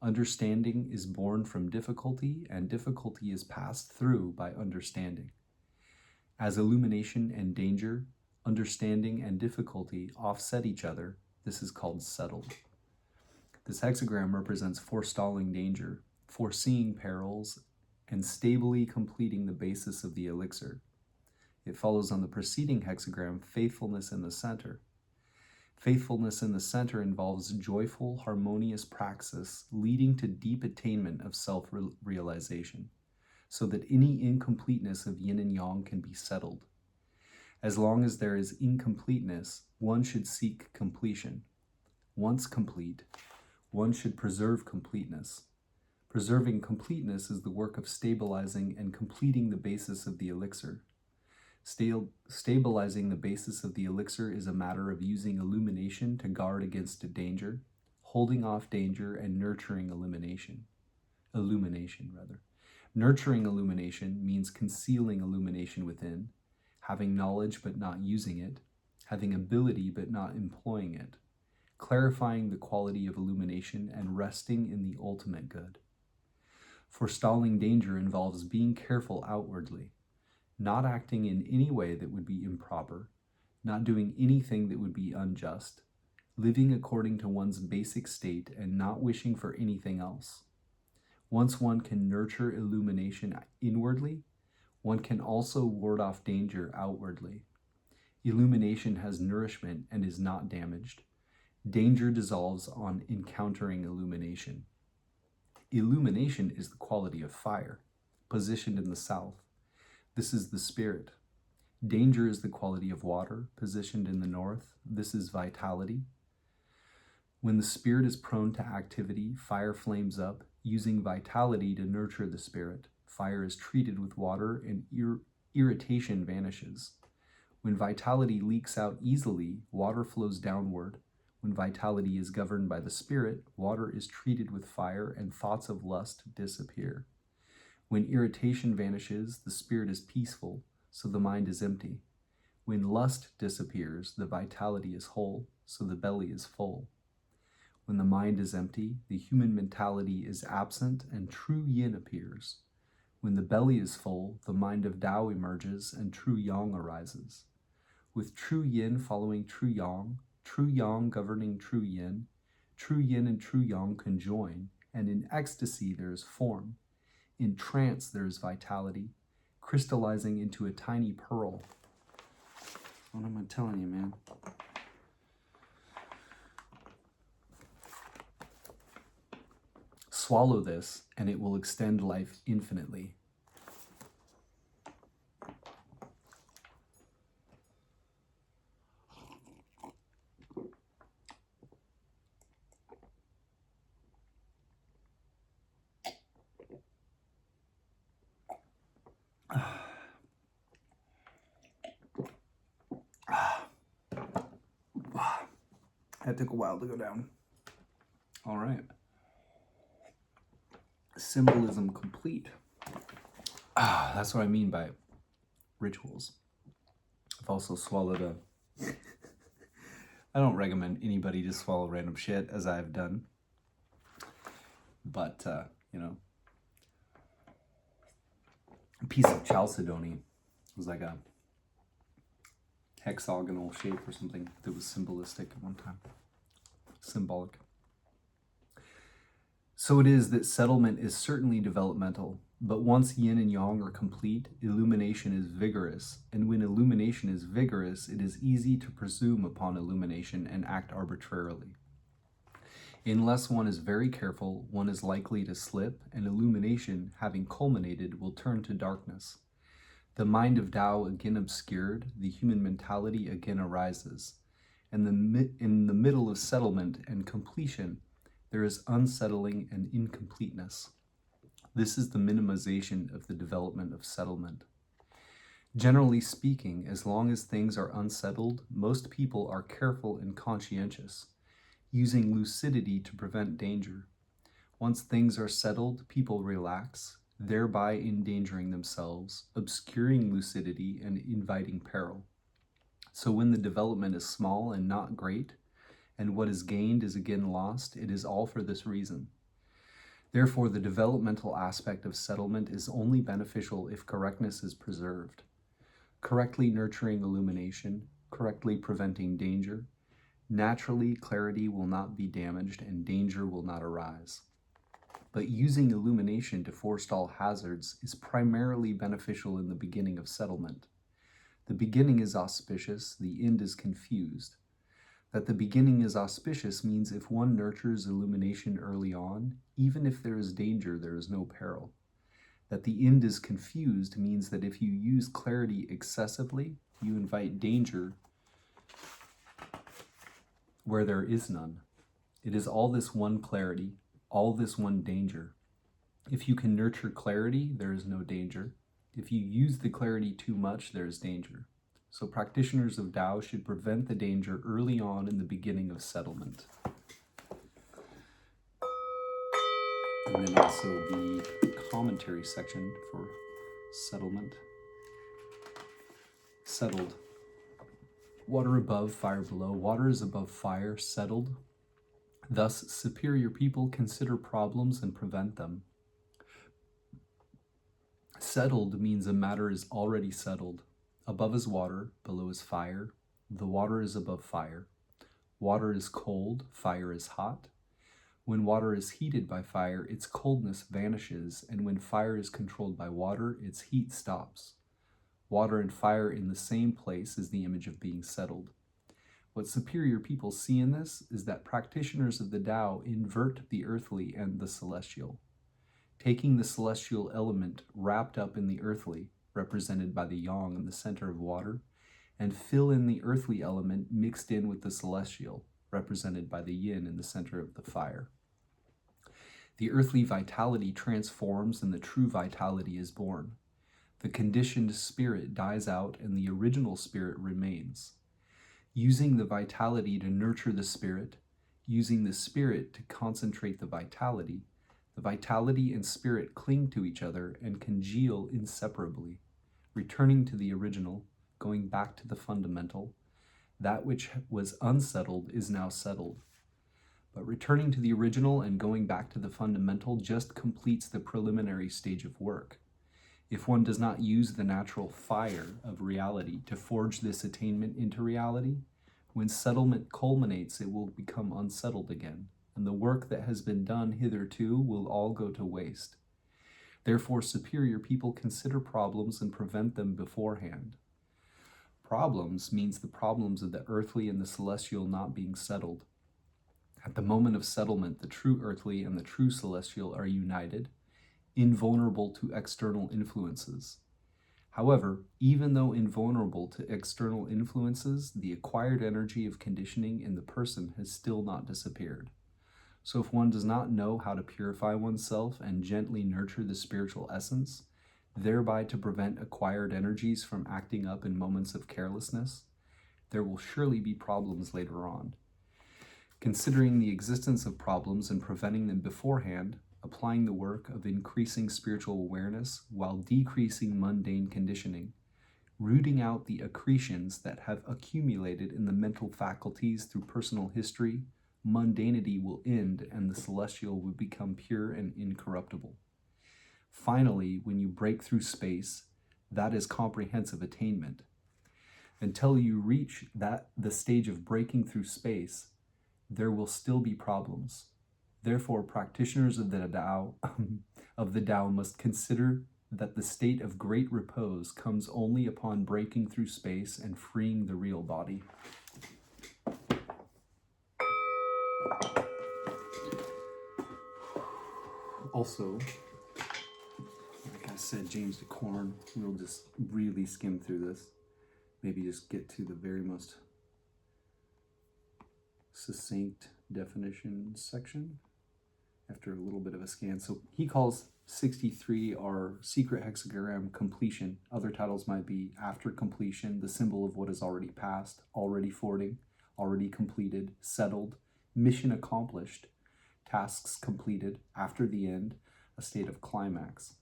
Understanding is born from difficulty, and difficulty is passed through by understanding. As illumination and danger, understanding and difficulty offset each other, this is called settled. This hexagram represents forestalling danger, foreseeing perils, and stably completing the basis of the elixir. It follows on the preceding hexagram, faithfulness in the center. Faithfulness in the center involves joyful, harmonious praxis leading to deep attainment of self-realization, so that any incompleteness of yin and yang can be settled. As long as there is incompleteness, one should seek completion. Once complete, one should preserve completeness. Preserving completeness is the work of stabilizing and completing the basis of the elixir. Stabilizing the basis of the elixir is a matter of using illumination to guard against danger, holding off danger, and nurturing illumination. Nurturing illumination means concealing illumination within, having knowledge but not using it, having ability but not employing it, clarifying the quality of illumination, and resting in the ultimate good. Forestalling danger involves being careful outwardly, not acting in any way that would be improper, not doing anything that would be unjust, living according to one's basic state and not wishing for anything else. Once one can nurture illumination inwardly, one can also ward off danger outwardly. Illumination has nourishment and is not damaged. Danger dissolves on encountering illumination. Illumination is the quality of fire, positioned in the south. This is the spirit. Danger is the quality of water, positioned in the north. This is vitality. When the spirit is prone to activity, fire flames up, Using vitality to nurture the spirit, fire is treated with water and irritation vanishes. When vitality leaks out easily, water flows downward. When vitality is governed by the spirit, water is treated with fire and thoughts of lust disappear. When irritation vanishes, the spirit is peaceful, so the mind is empty. When lust disappears, the vitality is whole, so the belly is full. When the mind is empty, the human mentality is absent and true yin appears. When the belly is full, the mind of Tao emerges and true yang arises. With true yin following true yang governing true yin and true yang conjoin, and in ecstasy there is form. In trance there is vitality, crystallizing into a tiny pearl. What am I telling you, man? Swallow this, and it will extend life infinitely. That took a while to go down. All right. Symbolism complete. That's what I mean by rituals. I've also swallowed I don't recommend anybody to swallow random shit, as I've done. But, you know, a piece of chalcedony was like a hexagonal shape or something that was symbolistic at one time. Symbolic. So it is that settlement is certainly developmental, but once yin and yang are complete, illumination is vigorous, and when illumination is vigorous, it is easy to presume upon illumination and act arbitrarily. Unless one is very careful, one is likely to slip, and illumination, having culminated, will turn to darkness. The mind of Tao again obscured, the human mentality again arises, and in the middle of settlement and completion, there is unsettling and incompleteness. This is the minimization of the development of settlement. Generally speaking, as long as things are unsettled, most people are careful and conscientious, using lucidity to prevent danger. Once things are settled, people relax, thereby endangering themselves, obscuring lucidity, and inviting peril. So when the development is small and not great, and what is gained is again lost, it is all for this reason. Therefore, the developmental aspect of settlement is only beneficial if correctness is preserved. Correctly nurturing illumination, correctly preventing danger, naturally clarity will not be damaged and danger will not arise. But using illumination to forestall hazards is primarily beneficial in the beginning of settlement. The beginning is auspicious, the end is confused. That the beginning is auspicious means if one nurtures illumination early on, even if there is danger, there is no peril. That the end is confused means that if you use clarity excessively, you invite danger where there is none. It is all this one clarity, all this one danger. If you can nurture clarity, there is no danger. If you use the clarity too much, there is danger. So practitioners of Tao should prevent the danger early on in the beginning of settlement. And then also the commentary section for settlement. Settled. Water above, fire below. Water is above fire, settled. Thus, superior people consider problems and prevent them. Settled means a matter is already settled. Above is water, below is fire. The water is above fire. Water is cold, fire is hot. When water is heated by fire, its coldness vanishes, and when fire is controlled by water, its heat stops. Water and fire in the same place is the image of being settled. What superior people see in this is that practitioners of the Tao invert the earthly and the celestial, taking the celestial element wrapped up in the earthly, represented by the yang in the center of water, and fill in the earthly element mixed in with the celestial, represented by the yin in the center of the fire. The earthly vitality transforms and the true vitality is born. The conditioned spirit dies out and the original spirit remains. Using the vitality to nurture the spirit, using the spirit to concentrate the vitality and spirit cling to each other and congeal inseparably, returning to the original, going back to the fundamental. That which was unsettled is now settled. But returning to the original and going back to the fundamental just completes the preliminary stage of work. If one does not use the natural fire of reality to forge this attainment into reality, when settlement culminates, it will become unsettled again, and the work that has been done hitherto will all go to waste. Therefore, superior people consider problems and prevent them beforehand. Problems means the problems of the earthly and the celestial not being settled. At the moment of settlement, the true earthly and the true celestial are united, invulnerable to external influences. However, even though invulnerable to external influences, the acquired energy of conditioning in the person has still not disappeared. So if one does not know how to purify oneself and gently nurture the spiritual essence, thereby to prevent acquired energies from acting up in moments of carelessness, there will surely be problems later on. Considering the existence of problems and preventing them beforehand, applying the work of increasing spiritual awareness while decreasing mundane conditioning, rooting out the accretions that have accumulated in the mental faculties through personal history, mundanity will end and the celestial will become pure and incorruptible. Finally, when you break through space, that is comprehensive attainment. Until you reach the stage of breaking through space, there will still be problems. Therefore, practitioners of the Tao must consider that the state of great repose comes only upon breaking through space and freeing the real body. Also, like I said, James de Corn, we'll just really skim through this. Maybe just get to the very most succinct definition section after a little bit of a scan. So he calls 63 our secret hexagram completion. Other titles might be after completion, the symbol of what is already passed, already forwarding, already completed, settled, mission accomplished, tasks completed, after the end, a state of climax.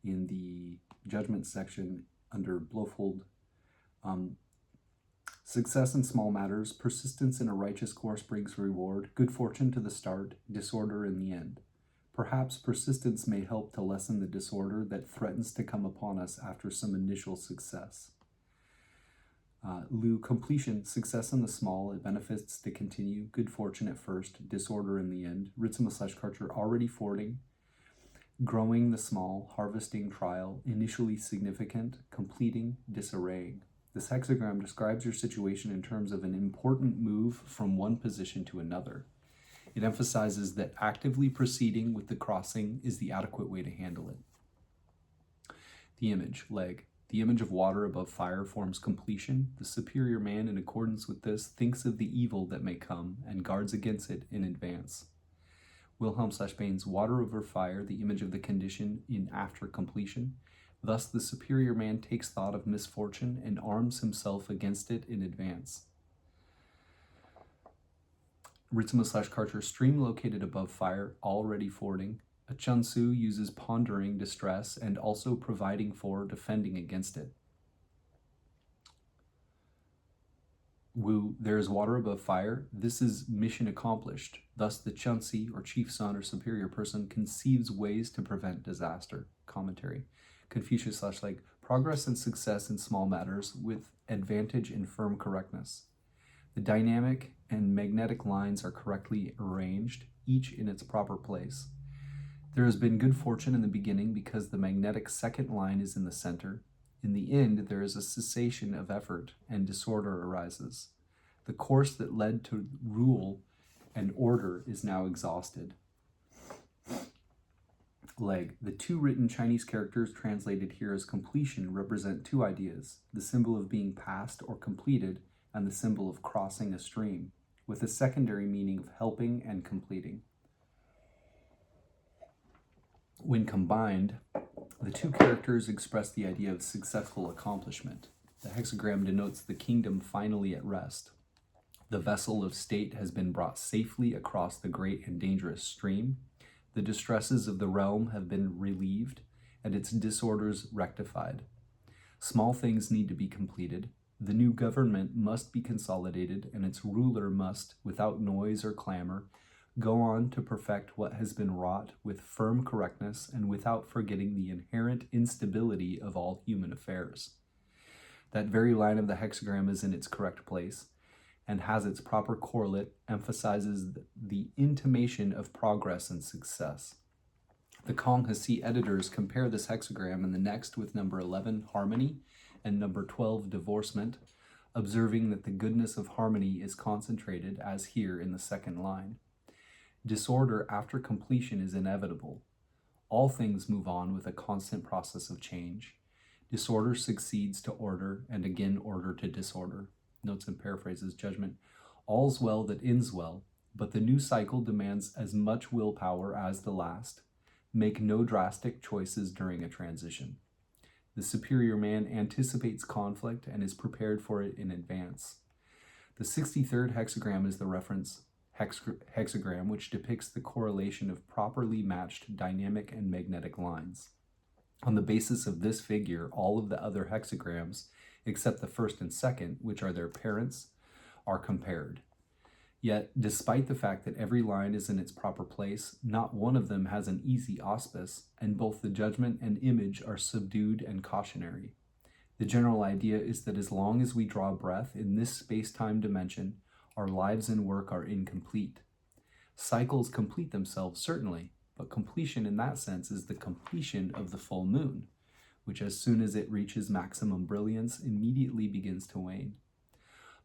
In the judgment section under Blofeld, success in small matters, persistence in a righteous course brings reward, good fortune to the start, disorder in the end. Perhaps persistence may help to lessen the disorder that threatens to come upon us after some initial success. Lu, completion, success in the small, it benefits to continue, good fortune at first, disorder in the end. Ritzema/Karcher, already forwarding, growing the small, harvesting trial, initially significant, completing, disarraying. This hexagram describes your situation in terms of an important move from one position to another. It emphasizes that actively proceeding with the crossing is the adequate way to handle it. The image, leg. The image of water above fire forms completion. The superior man, in accordance with this, thinks of the evil that may come and guards against it in advance. Wilhelm/Bain's water over fire, the image of the condition in after completion. Thus, the superior man takes thought of misfortune and arms himself against it in advance. Ritzema/Karcher, stream located above fire, already forwarding. A Chunsu uses pondering distress and also providing for defending against it. Wu, there is water above fire. This is mission accomplished. Thus, the Chunsi, or chief son or superior person, conceives ways to prevent disaster. Commentary. Confucius/like, progress and success in small matters with advantage in firm correctness. The dynamic and magnetic lines are correctly arranged, each in its proper place. There has been good fortune in the beginning because the magnetic second line is in the center. In the end, there is a cessation of effort and disorder arises. The course that led to rule and order is now exhausted. Leg. The two written Chinese characters translated here as completion represent two ideas, the symbol of being passed or completed and the symbol of crossing a stream, with a secondary meaning of helping and completing. When combined, the two characters express the idea of successful accomplishment. The hexagram denotes the kingdom finally at rest. The vessel of state has been brought safely across the great and dangerous stream. The distresses of the realm have been relieved, and its disorders rectified. Small things need to be completed. The new government must be consolidated, and its ruler must, without noise or clamor, go on to perfect what has been wrought with firm correctness and without forgetting the inherent instability of all human affairs. That very line of the hexagram is in its correct place and has its proper correlate, emphasizes the intimation of progress and success. The Confucianist editors compare this hexagram and the next with number 11, harmony, and number 12, divorcement, observing that the goodness of harmony is concentrated, as here in the second line. Disorder after completion is inevitable. All things move on with a constant process of change. Disorder succeeds to order, and again order to disorder. Notes and paraphrases, judgment. All's well that ends well, but the new cycle demands as much willpower as the last. Make no drastic choices during a transition. The superior man anticipates conflict and is prepared for it in advance. The 63rd hexagram is the reference hexagram, which depicts the correlation of properly matched dynamic and magnetic lines. On the basis of this figure, all of the other hexagrams, except the first and second, which are their parents, are compared. Yet, despite the fact that every line is in its proper place, not one of them has an easy auspice, and both the judgment and image are subdued and cautionary. The general idea is that as long as we draw breath in this space-time dimension, our lives and work are incomplete. Cycles complete themselves, certainly, but completion in that sense is the completion of the full moon, which as soon as it reaches maximum brilliance, immediately begins to wane.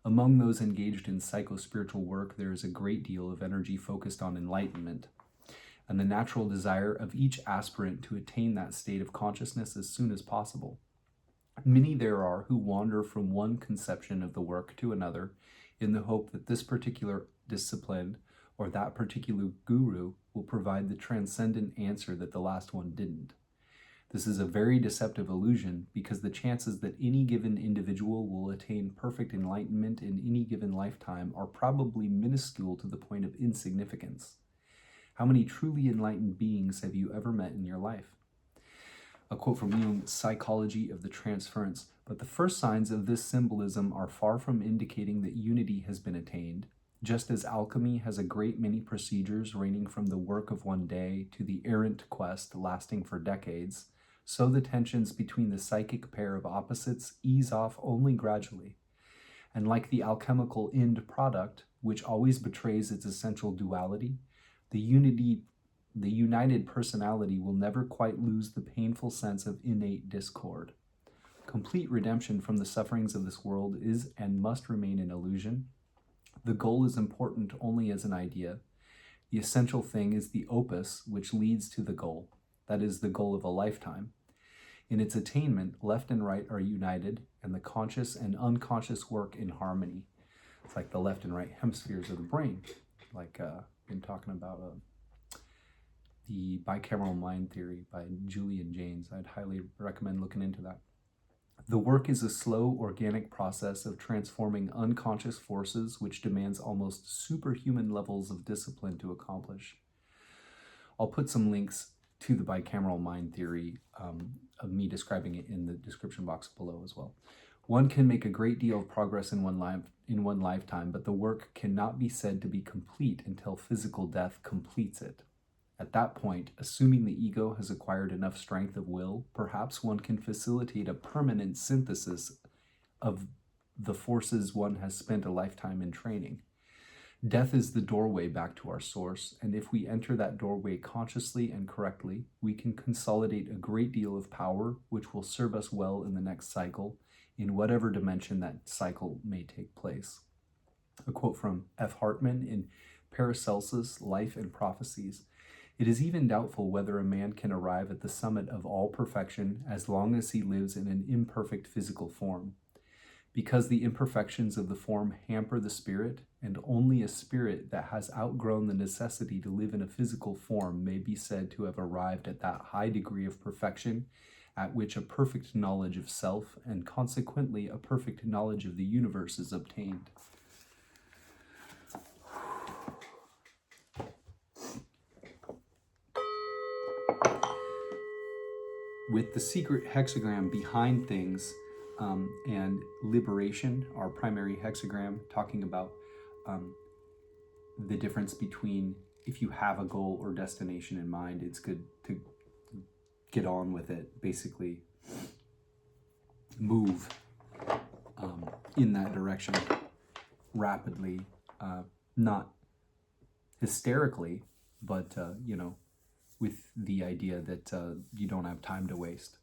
Among those engaged in psycho-spiritual work, there is a great deal of energy focused on enlightenment, and the natural desire of each aspirant to attain that state of consciousness as soon as possible. Many there are who wander from one conception of the work to another in the hope that this particular discipline or that particular guru will provide the transcendent answer that the last one didn't. This is a very deceptive illusion because the chances that any given individual will attain perfect enlightenment in any given lifetime are probably minuscule to the point of insignificance. How many truly enlightened beings have you ever met in your life? A quote from Jung's Psychology of the Transference. But the first signs of this symbolism are far from indicating that unity has been attained. Just as alchemy has a great many procedures ranging from the work of one day to the errant quest lasting for decades, so the tensions between the psychic pair of opposites ease off only gradually. And like the alchemical end product, which always betrays its essential duality, the united personality will never quite lose the painful sense of innate discord. Complete redemption from the sufferings of this world is and must remain an illusion. The goal is important only as an idea. The essential thing is the opus which leads to the goal, that is, the goal of a lifetime. In its attainment, left and right are united, and the conscious and unconscious work in harmony. It's like the left and right hemispheres of the brain, like been talking about the Bicameral Mind theory by Julian Jaynes. I'd highly recommend looking into that. The work is a slow, organic process of transforming unconscious forces which demands almost superhuman levels of discipline to accomplish. I'll put some links to the bicameral mind theory of me describing it in the description box below as well. One can make a great deal of progress in one lifetime, but the work cannot be said to be complete until physical death completes it. At that point, assuming the ego has acquired enough strength of will, perhaps one can facilitate a permanent synthesis of the forces one has spent a lifetime in training. Death is the doorway back to our source, and if we enter that doorway consciously and correctly, we can consolidate a great deal of power which will serve us well in the next cycle, in whatever dimension that cycle may take place. A quote from F. Hartman in Paracelsus, Life and Prophecies. It is even doubtful whether a man can arrive at the summit of all perfection as long as he lives in an imperfect physical form. Because the imperfections of the form hamper the spirit, and only a spirit that has outgrown the necessity to live in a physical form may be said to have arrived at that high degree of perfection at which a perfect knowledge of self and consequently a perfect knowledge of the universe is obtained. With the secret hexagram behind things, and liberation, our primary hexagram, talking about the difference between if you have a goal or destination in mind, it's good to get on with it, basically move in that direction rapidly, not hysterically, but with the idea that you don't have time to waste.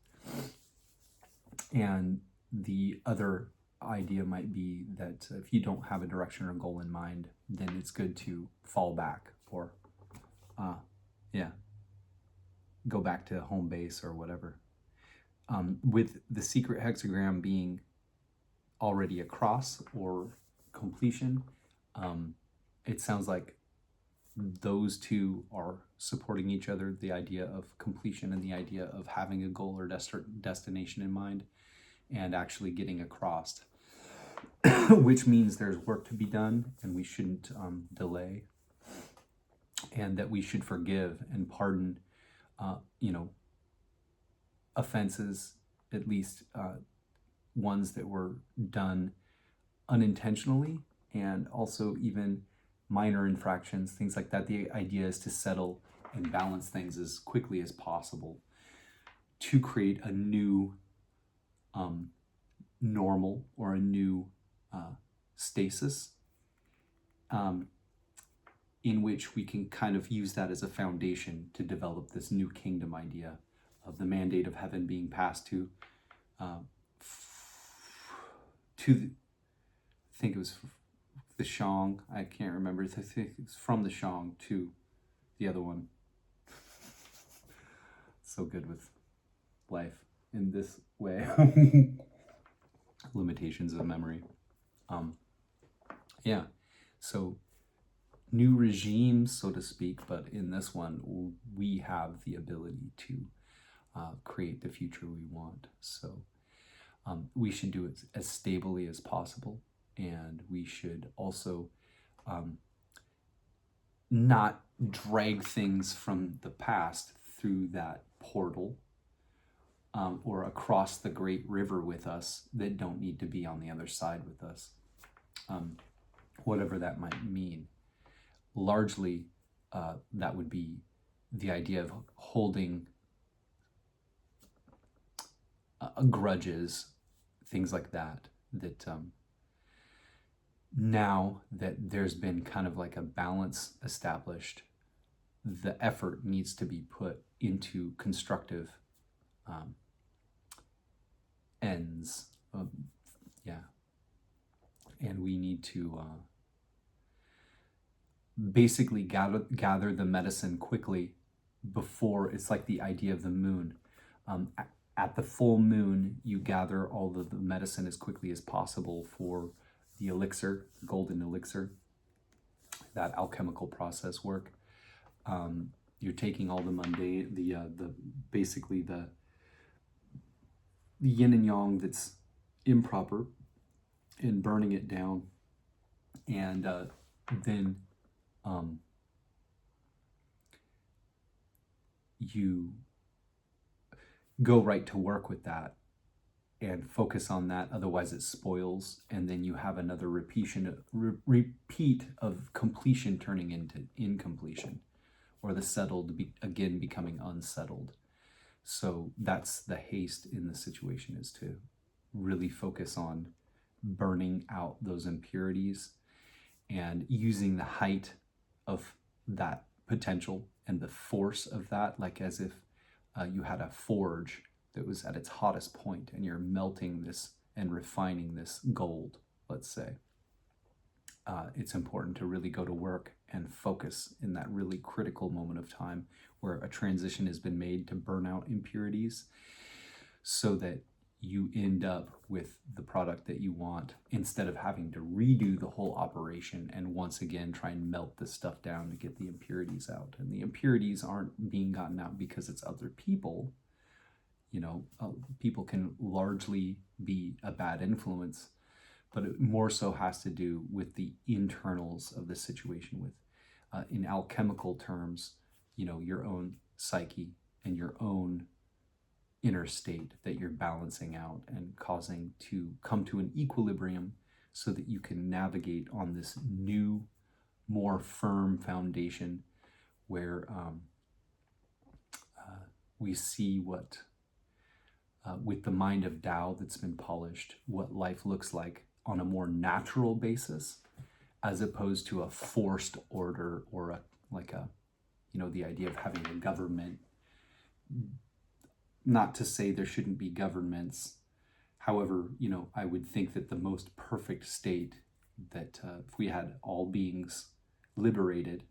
And the other idea might be that if you don't have a direction or goal in mind, then it's good to fall back or go back to home base or whatever. With the secret hexagram being already across or completion, it sounds like those two are supporting each other, the idea of completion and the idea of having a goal or destination in mind and actually getting across, which means there's work to be done and we shouldn't delay, and that we should forgive and pardon offenses, at least ones that were done unintentionally, and also even minor infractions, things like that. The idea is to settle and balance things as quickly as possible to create a new normal or a new stasis, in which we can kind of use that as a foundation to develop this new kingdom idea of the mandate of heaven being passed to I think it was the Shang, I can't remember, I think it's from the Shang to the other one. So good with life in this way. Limitations of memory. So new regimes, so to speak, but in this one, we have the ability to create the future we want. So we should do it as stably as possible, and we should also not drag things from the past through that portal or across the great river with us that don't need to be on the other side with us, whatever that might mean. Largely, that would be the idea of holding grudges, things like that, that now that there's been kind of like a balance established, the effort needs to be put into constructive ends. And we need to basically gather the medicine quickly before, it's like the idea of the moon. At the full moon, you gather all of the medicine as quickly as possible for the elixir, golden elixir, that alchemical process work. You're taking all the mundane, basically the yin and yang that's improper, and burning it down, and then you go right to work with that and focus on that, otherwise it spoils, and then you have another repeat of completion turning into incompletion, or the settled again becoming unsettled. So that's the haste in the situation, is to really focus on burning out those impurities and using the height of that potential and the force of that, like as if you had a forge that was at its hottest point and you're melting this and refining this gold, let's say. It's important to really go to work and focus in that really critical moment of time where a transition has been made to burn out impurities, so that you end up with the product that you want instead of having to redo the whole operation and once again try and melt this stuff down to get the impurities out. And the impurities aren't being gotten out because it's other people. You know, people can largely be a bad influence, but it more so has to do with the internals of the situation, with, in alchemical terms, you know, your own psyche and your own inner state that you're balancing out and causing to come to an equilibrium so that you can navigate on this new, more firm foundation where we see what, with the mind of Tao that's been polished, what life looks like on a more natural basis, as opposed to a forced order or the idea of having a government. Not to say there shouldn't be governments. However, you know, I would think that the most perfect state, that if we had all beings liberated,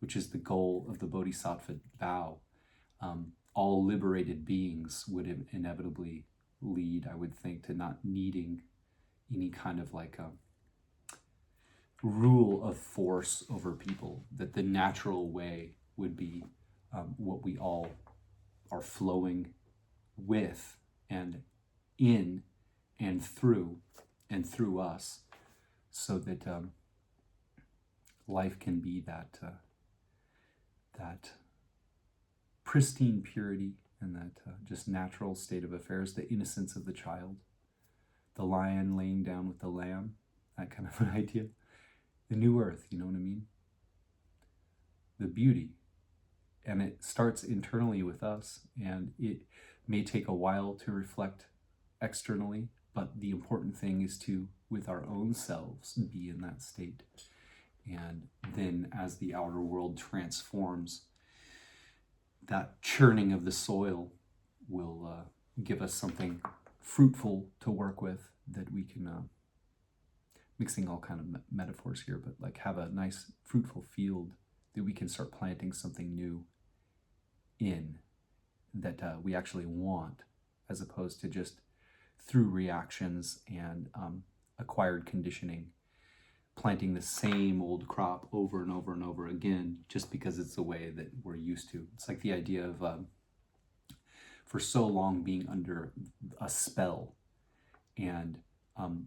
which is the goal of the Bodhisattva vow, all liberated beings would inevitably lead, I would think, to not needing any kind of like a rule of force over people, that the natural way would be what we all are flowing with and in and through us, so that life can be that pristine purity and that just natural state of affairs, the innocence of the child, the lion laying down with the lamb, that kind of an idea. The new earth, you know what I mean? The beauty. And it starts internally with us, and it may take a while to reflect externally, but the important thing is to, with our own selves, be in that state. And then as the outer world transforms, that churning of the soil will give us something fruitful to work with, that we can, mixing all kind of metaphors here, but like have a nice fruitful field that we can start planting something new in, that we actually want, as opposed to just through reactions and acquired conditioning, planting the same old crop over and over and over again, just because it's the way that we're used to. It's like the idea of for so long being under a spell, and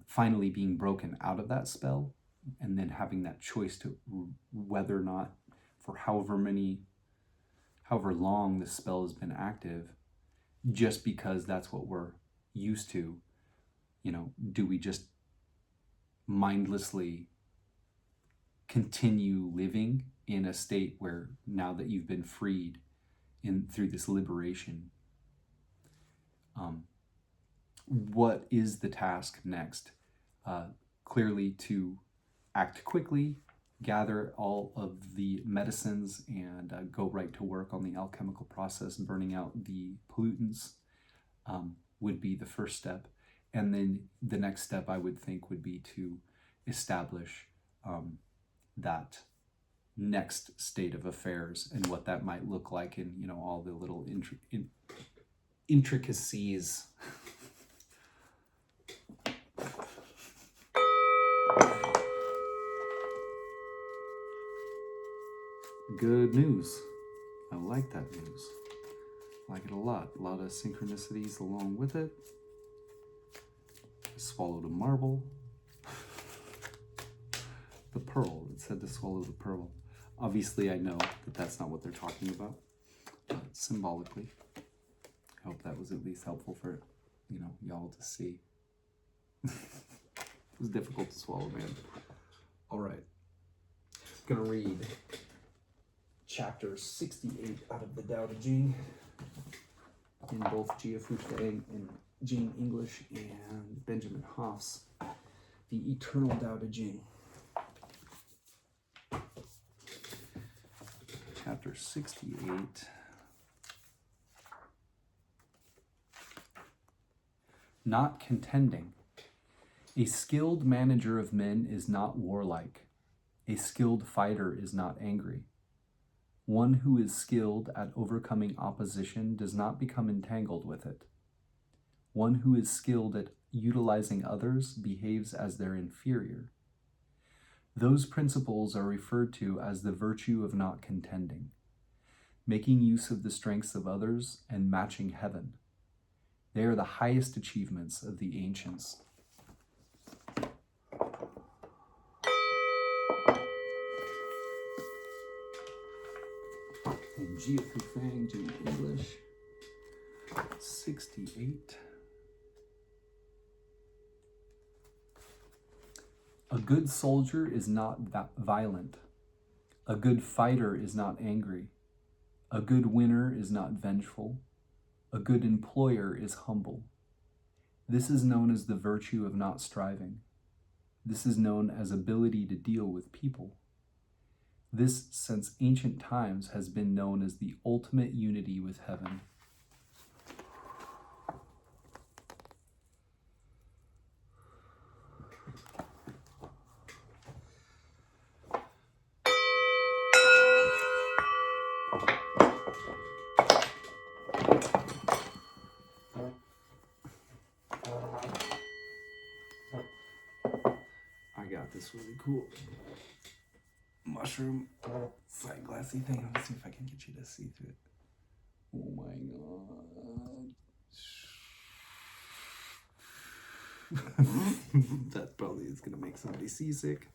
finally being broken out of that spell, and then having that choice to whether or not, for however long the spell has been active, just because that's what we're used to, you know, do we just mindlessly continue living in a state where, now that you've been freed through this liberation, what is the task next? Clearly to act quickly, gather all of the medicines, and go right to work on the alchemical process, burning out the pollutants, would be the first step. And then the next step, I would think, would be to establish that next state of affairs, and what that might look like, in, you know, all the little intricacies. Good news. I like that news. I like it a lot. A lot of synchronicities along with it. I swallowed a marble. The pearl. It said to swallow the pearl. Obviously, I know that that's not what they're talking about, but symbolically, I hope that was at least helpful for, you know, y'all to see. It was difficult to swallow, man. All right. I'm gonna read chapter 68 out of the Tao Te Ching in both Jia Fujiang and Jing English, and Benjamin Hoff's The Eternal Tao Te Ching. Chapter 68. Not contending. A skilled manager of men is not warlike. A skilled fighter is not angry. One who is skilled at overcoming opposition does not become entangled with it. One who is skilled at utilizing others behaves as their inferior. Those principles are referred to as the virtue of not contending, making use of the strengths of others and matching heaven. They are the highest achievements of the ancients. And Jia Kufang to English, 68. A good soldier is not violent. A good fighter is not angry. A good winner is not vengeful. A good employer is humble. This is known as the virtue of not striving. This is known as ability to deal with people. This, since ancient times, has been known as the ultimate unity with heaven. I got this really cool mushroom side glassy thing. Let's see if I can get you to see through it. Oh my god. That probably is going to make somebody seasick.